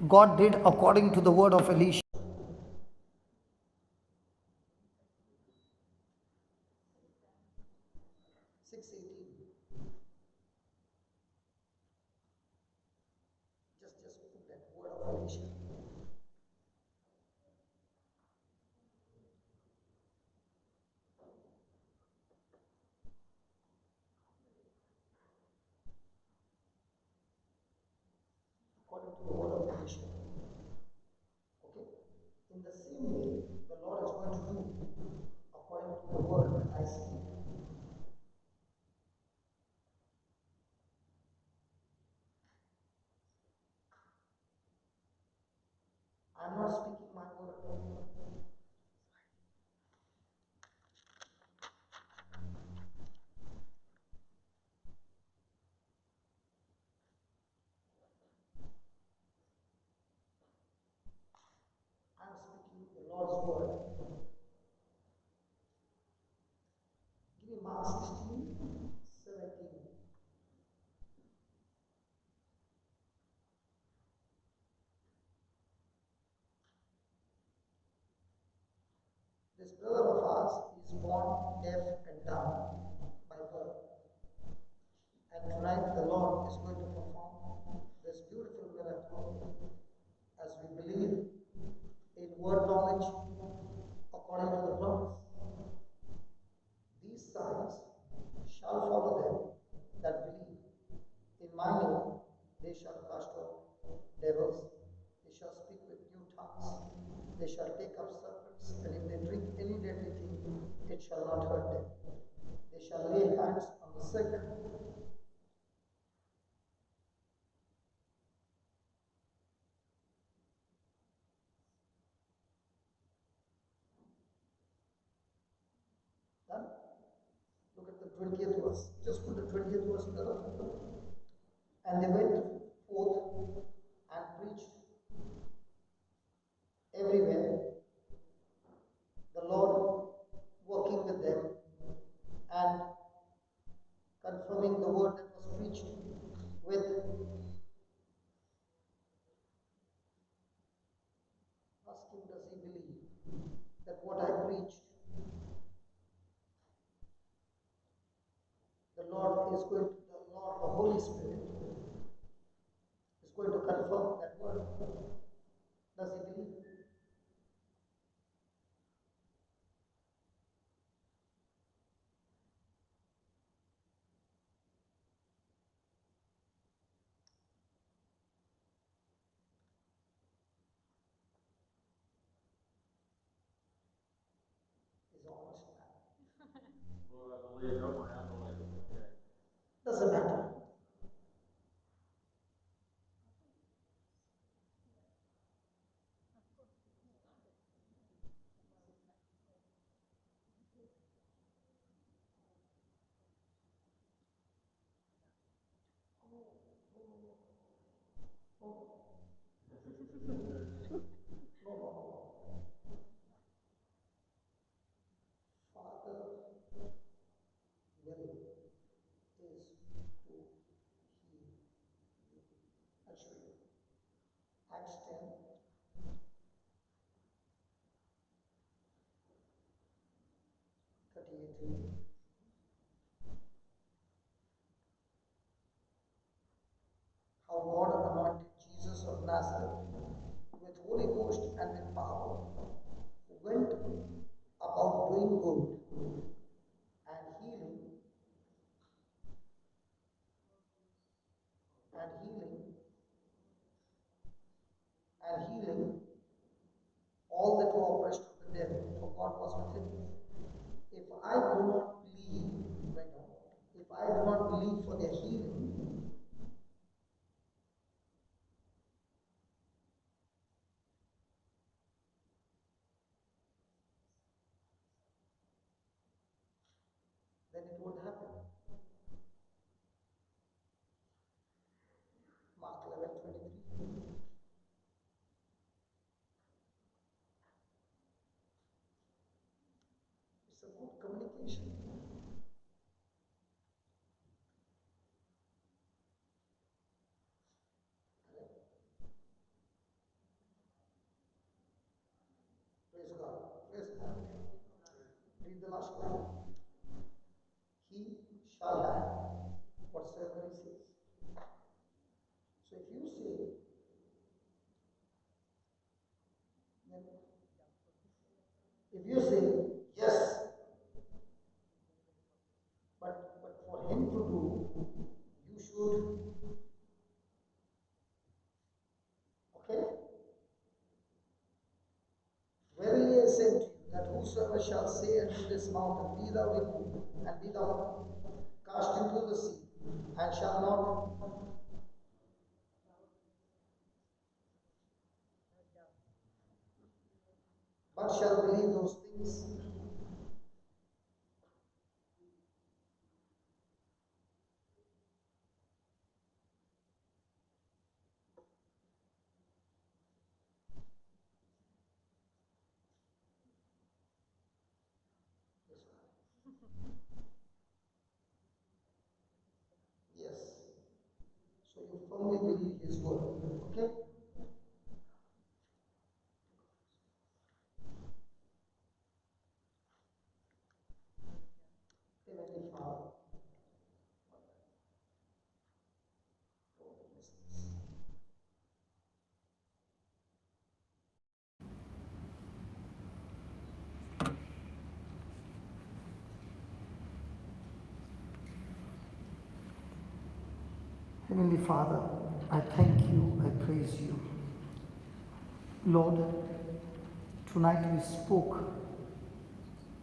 God did according to the word of Elisha. 6:18. Just put that word of Elisha. According to the word of Elisha. Okay? In the same way, the Lord is going to do according to the word that I speak. I'm not speaking my word. I'm speaking the Lord's word. Give me Mark 16:17. This brother of ours is born deaf and dumb by birth. And tonight the Lord is going to perform this beautiful miracle as we believe in word knowledge according to the promise. These signs shall follow them that believe. In my name they shall cast out devils, they shall speak with new tongues, they shall take up serpents, and if they drink any deadly thing, it shall not hurt them. They shall lay hands on the sick. Done? Look at the 20th verse. Just put the 20th verse, brother. And they went forth and preached everywhere, the Lord working with them and confirming the word that was preached with asking, does he believe that what I preached, the Holy Spirit is going to confirm that word. Does he believe? He's honest man. Doesn't matter. Father will is to heal you. I'll show you. Acts 10:38. How God anointed Jesus of Nazareth with Holy Ghost and with power, who went about doing good and healing healing all that were oppressed of the devil, for God was with him. If I do not believe right now, if I do not believe for their healing, then it won't happen. Mark 11:23. It's a good communication. Praise God. Praise God. Read the last line. He shall have whatsoever he says. So if you say, then if you say yes, but for him to do, you should, okay? Verily I say to you that whosoever shall say unto this mountain, be thou removed, and be thou cast into the sea, and shall not but shall believe those things. Yes. So you firmly believe his word. Okay? Heavenly Father, Heavenly Father, I thank you, I praise you. Lord, tonight we spoke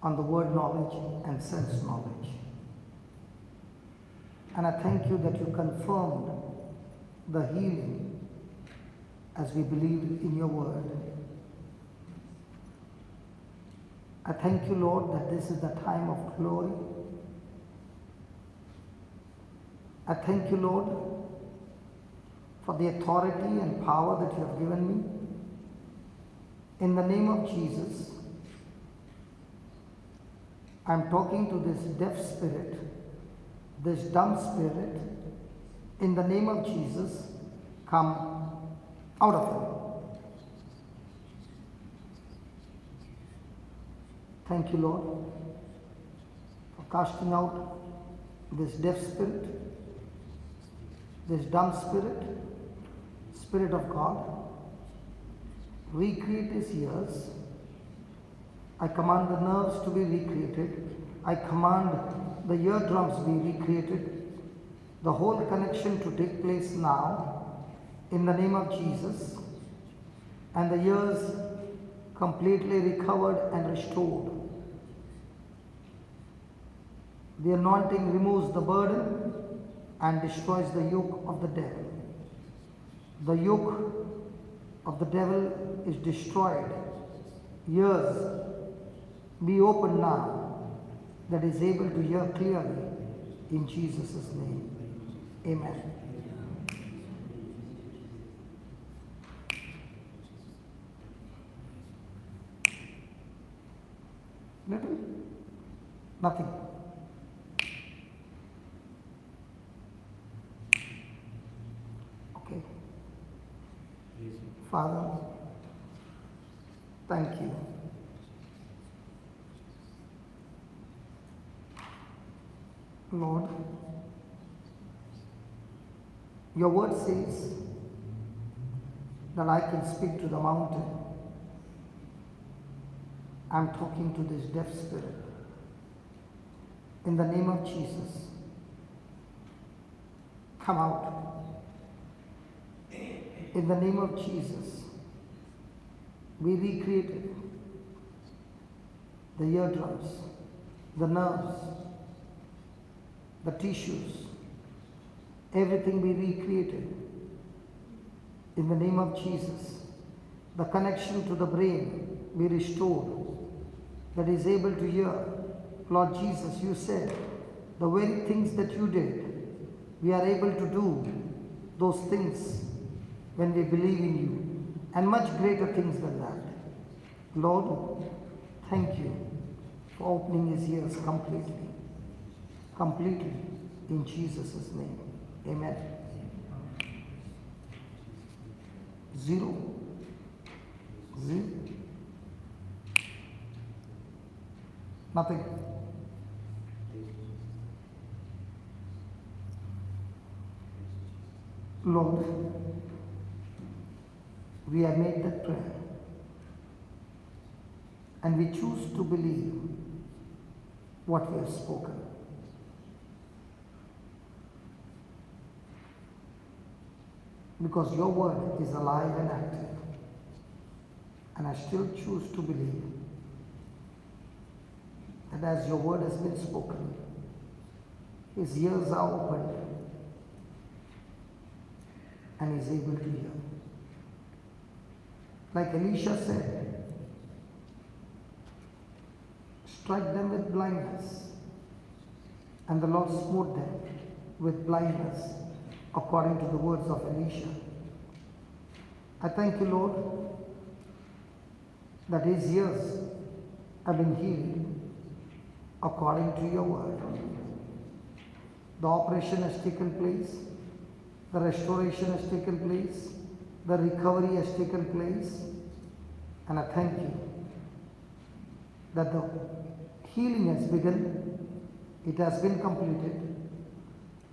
on the word knowledge and sense knowledge. And I thank you that you confirmed the healing as we believed in your word. I thank you, Lord, that this is the time of glory. I thank you, Lord, for the authority and power that you have given me. In the name of Jesus, I'm talking to this deaf spirit, this dumb spirit. In the name of Jesus, come out of him. Thank you, Lord, for casting out this deaf spirit, this dumb spirit, Spirit of God. Recreate his ears. I command the nerves to be recreated. I command the eardrums be recreated. The whole connection to take place now in the name of Jesus. And the ears completely recovered and restored. The anointing removes the burden and destroys the yoke of the devil. The yoke of the devil is destroyed. Ears be open now that is able to hear clearly in Jesus' name. Amen. Little? Nothing. Okay. Father, thank you. Lord, your word says that I can speak to the mountain. I'm talking to this deaf spirit. In the name of Jesus, come out. In the name of Jesus, be recreated. The eardrums, the nerves, the tissues, everything be recreated. In the name of Jesus, the connection to the brain be restored, that is able to hear. Lord Jesus, you said, the very things that you did, we are able to do those things when we believe in you, and much greater things than that. Lord, thank you for opening his ears completely, in Jesus' name. Amen. 0. Nothing. Lord, we have made that prayer, and we choose to believe what we have spoken. Because your word is alive and active, and I still choose to believe that as your word has been spoken, his ears are opened and is able to hear. Like Elisha said, strike them with blindness, and the Lord smote them with blindness, according to the words of Elisha. I thank you, Lord, that his ears have been healed according to your word. The operation has taken place, the restoration has taken place, the recovery has taken place, and I thank you that the healing has begun, it has been completed,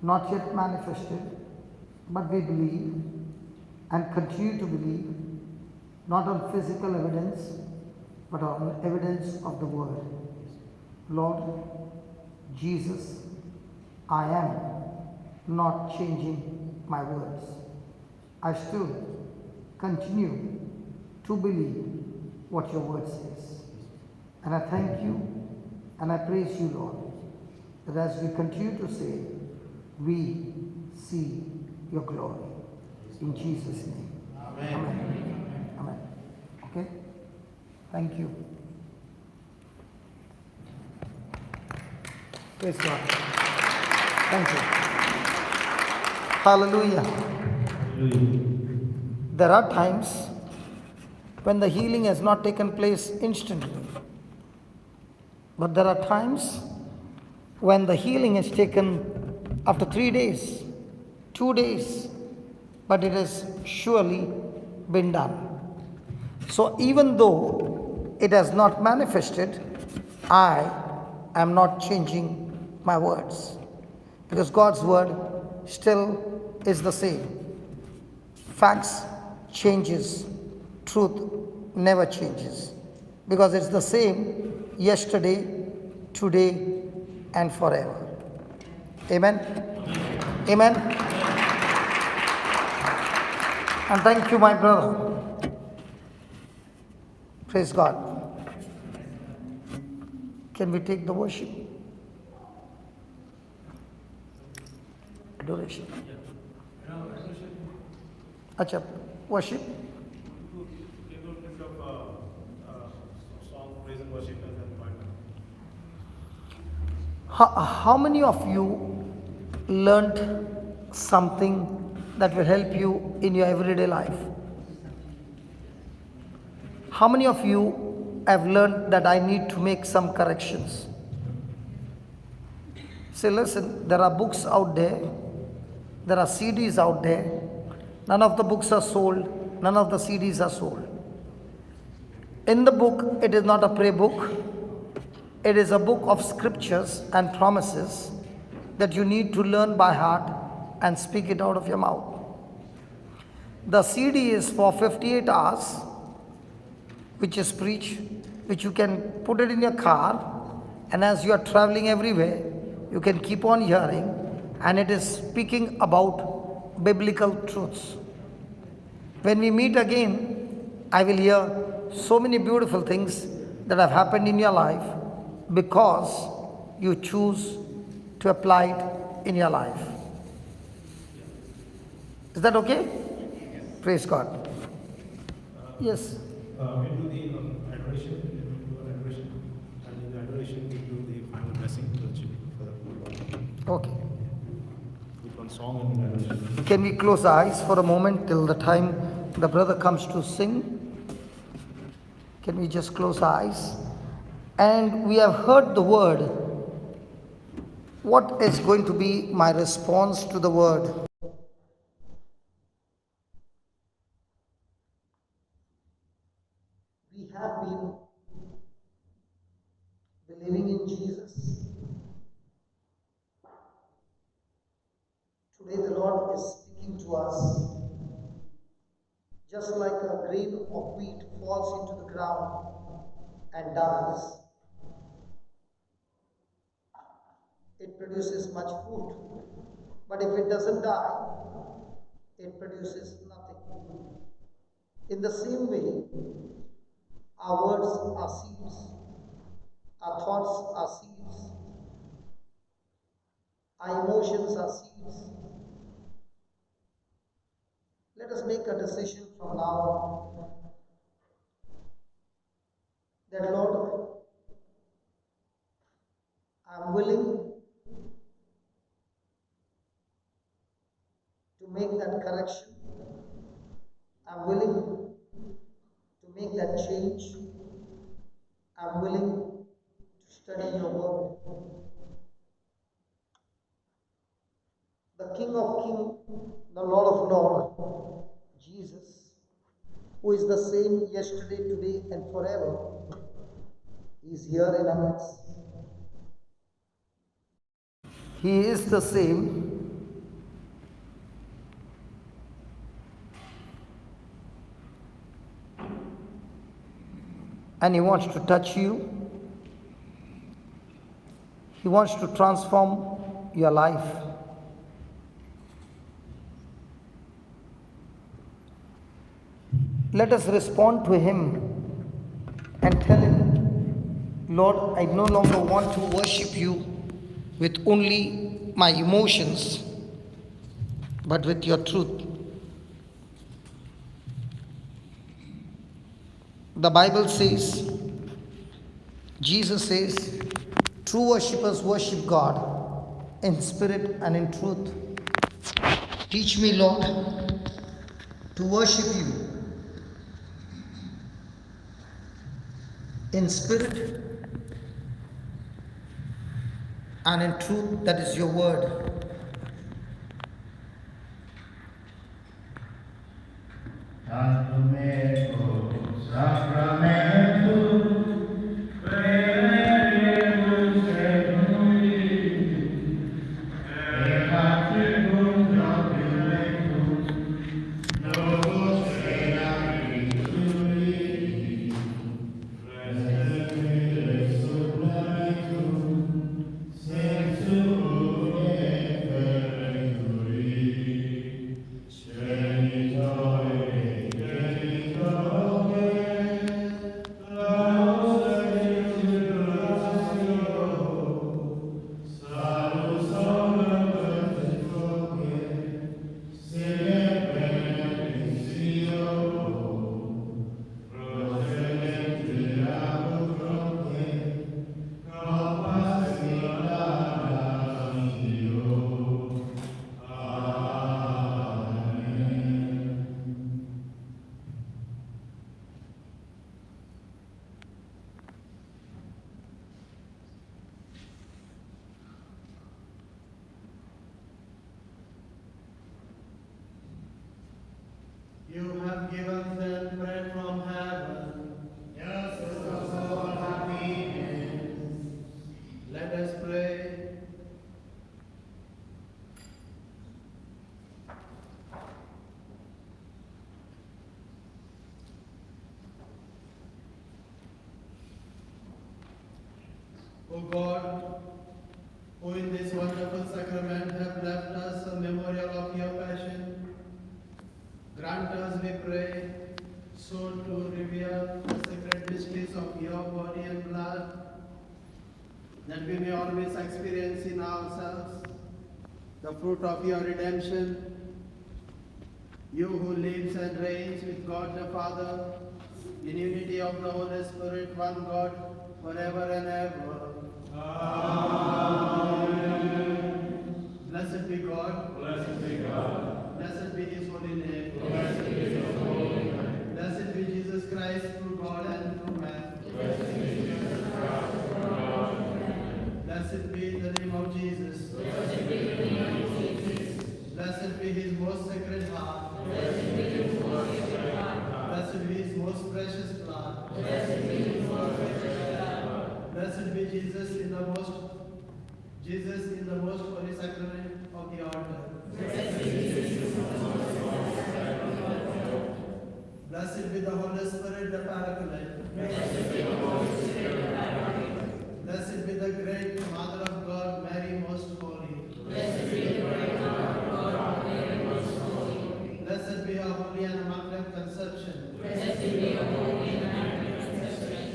not yet manifested, but we believe and continue to believe, not on physical evidence, but on evidence of the word. Lord Jesus, I am not changing my words. I still continue to believe what your word says. And I thank you and I praise you, Lord, that as we continue to say, we see your glory. In Jesus' name. Amen. Amen. Amen. Okay? Thank you. Praise God. Thank you. Hallelujah. There are times when the healing has not taken place instantly. But there are times when the healing has taken after 3 days, 2 days, but it has surely been done. So even though it has not manifested, I am not changing my words, because God's word still is the same. Facts changes, truth never changes, because it's the same yesterday, today, and forever. Amen? Amen? And thank you, my brother. Praise God. Can we take the worship? Adoration. Acha, worship. How many of you learned something that will help you in your everyday life? How many of you have learned that I need to make some corrections? Say, listen, there are books out there, there are CDs out there. None of the books are sold, none of the CDs are sold. In the book, it is not a prayer book. It is a book of scriptures and promises that you need to learn by heart and speak it out of your mouth. The CD is for 58 hours, which is preached, which you can put it in your car, and as you are traveling everywhere, you can keep on hearing, and it is speaking about biblical truths. When we meet again, I will hear so many beautiful things that have happened in your life because you choose to apply it in your life. Is that okay? Praise God. Yes. We do the adoration, and in the adoration we do the final blessing to the children for the Okay. with one song and adoration. Can we close our eyes for a moment till the time the brother comes to sing? Can we just close our eyes? And we have heard the word. What is going to be my response to the word? We have been believing in Jesus. Today the Lord is speaking to us. Just like a grain of wheat falls into the ground and dies, it produces much fruit. But if it doesn't die, it produces nothing. In the same way, our words are seeds, our thoughts are seeds, our emotions are seeds. Let us make a decision from now on that, Lord, I am willing to make that correction. I am willing to make that change. I am willing to study your word. The King of Kings, the Lord of Lords, Jesus, who is the same yesterday, today, and forever, is here in our midst. He is the same. And He wants to touch you. He wants to transform your life. Let us respond to Him and tell Him, Lord, I no longer want to worship you with only my emotions, but with your truth. The Bible says, Jesus says, true worshippers worship God in spirit and in truth. Teach me, Lord, to worship you in spirit and in truth, that is your word. You have given them bread from heaven. Yes, source of all happiness. Let us pray. O God, who in this wonderful sacrament have left us a memorial of your passion, grant us, we pray, so to reveal the that we may always experience in ourselves the fruit of your redemption, you who lives and reigns with God the Father, in unity of the Holy Spirit, one God, forever and ever. Amen. Blessed be God. Blessed be God. Blessed be His holy name. Blessed be His holy name. Blessed be Jesus Christ, true God and true man. Blessed be Jesus Christ, true God and true man. Blessed be the name of Jesus. Blessed be the name of Jesus. Blessed be His most sacred heart. Blessed be His most sacred heart. Blessed be His most precious blood. Blessed be His most precious blood. Blessed be Jesus in the most holy sacrament of the altar. Blessed be Jesus in the most holy sacrament of the altar. Blessed be the Holy Spirit, the Paraclete. Blessed be the Holy Spirit, the Paraclete. Blessed be the great Mother of God, Mary most holy. Blessed be the great Mother of God, Mary most holy. Blessed be her holy and immaculate conception. Blessed be her holy and immaculate conception.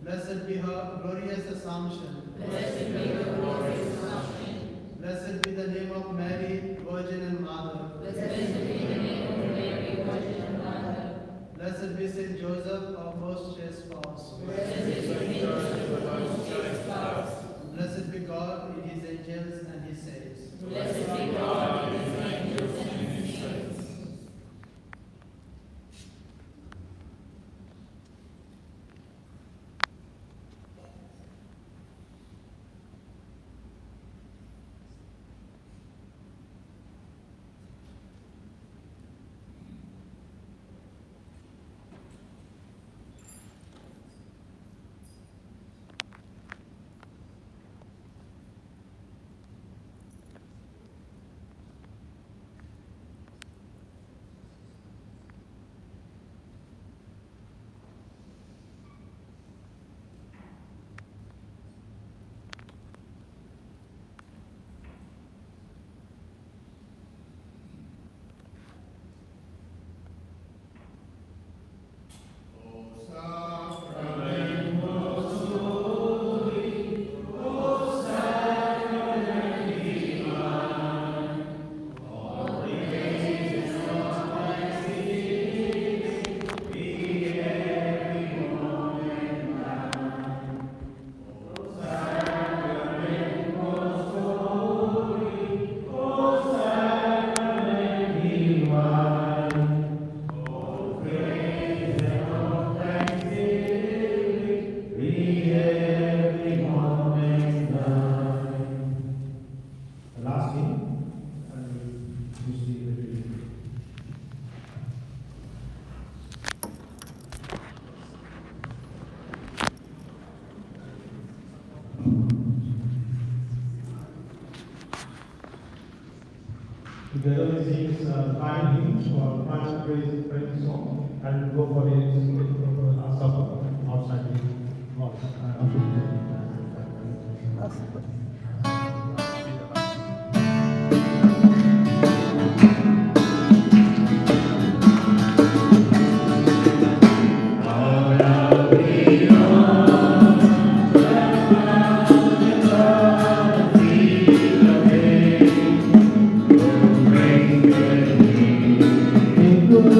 Blessed be her glorious assumption. Blessed be her glorious assumption. Blessed be the name of Mary, Virgin and Mother. Blessed be the name of Mary, Virgin and Mother. Blessed be Saint Joseph, our most chaste spouse. Blessed be Saint Joseph, our most chaste spouse. Blessed be God in His angels and His saints. Blessed be God in His angels and His saints. Together we sing 5 hymns for 5 praise song and go for a supper outside the walls.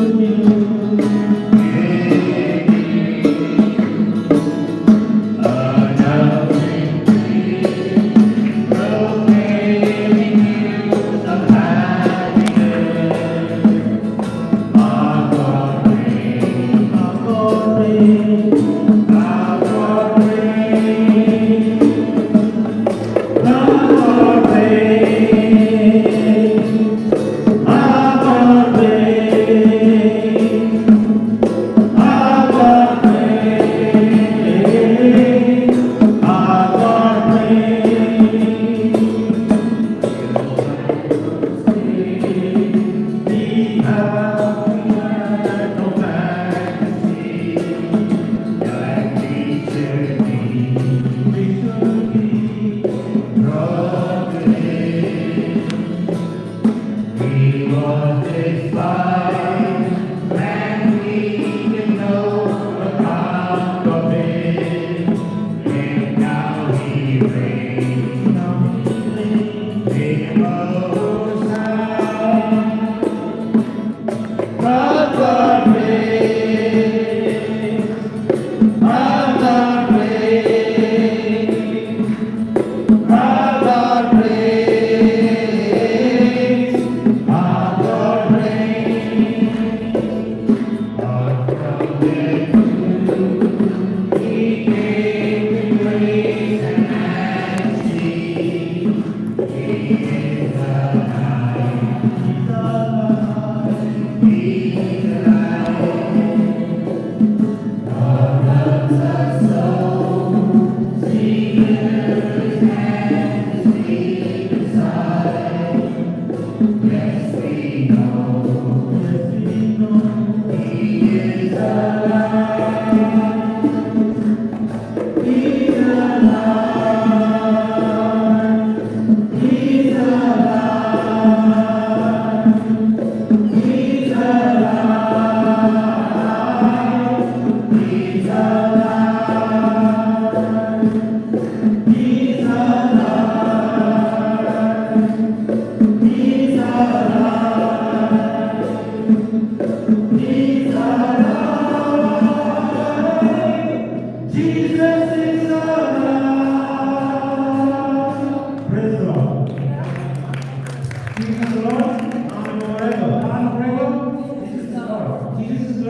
Thank you.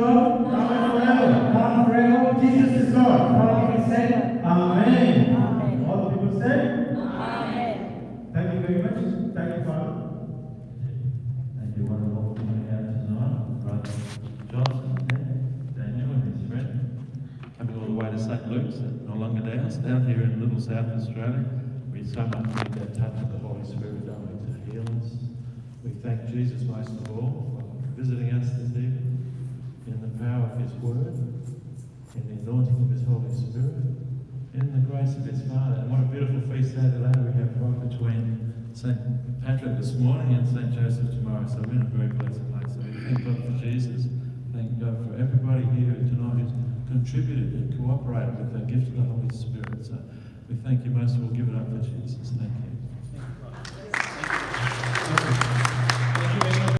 God, now and forever. Now and forever. Jesus is God. All people say, Amen. Amen. All the people say, Amen. thank you very much. Thank you, Father. Thank you, wonderful coming out tonight. Brother Johnson, Daniel and his friend, coming all the way to St. Luke's at Nollongadales, down here in Little South Australia. We so much need that touch of the Holy Spirit, don't we, to heal us. We thank Jesus most of all for visiting us this evening in the power of His Word, in the anointing of His Holy Spirit, in the grace of His Father. And what a beautiful feast day today we have right between St. Patrick this morning and St. Joseph tomorrow. So we're in a very blessed place. So we thank God for Jesus. Thank God for everybody here tonight who's contributed and cooperated with the gift of the Holy Spirit. So we thank you most of all. Give it up for Jesus. Thank you.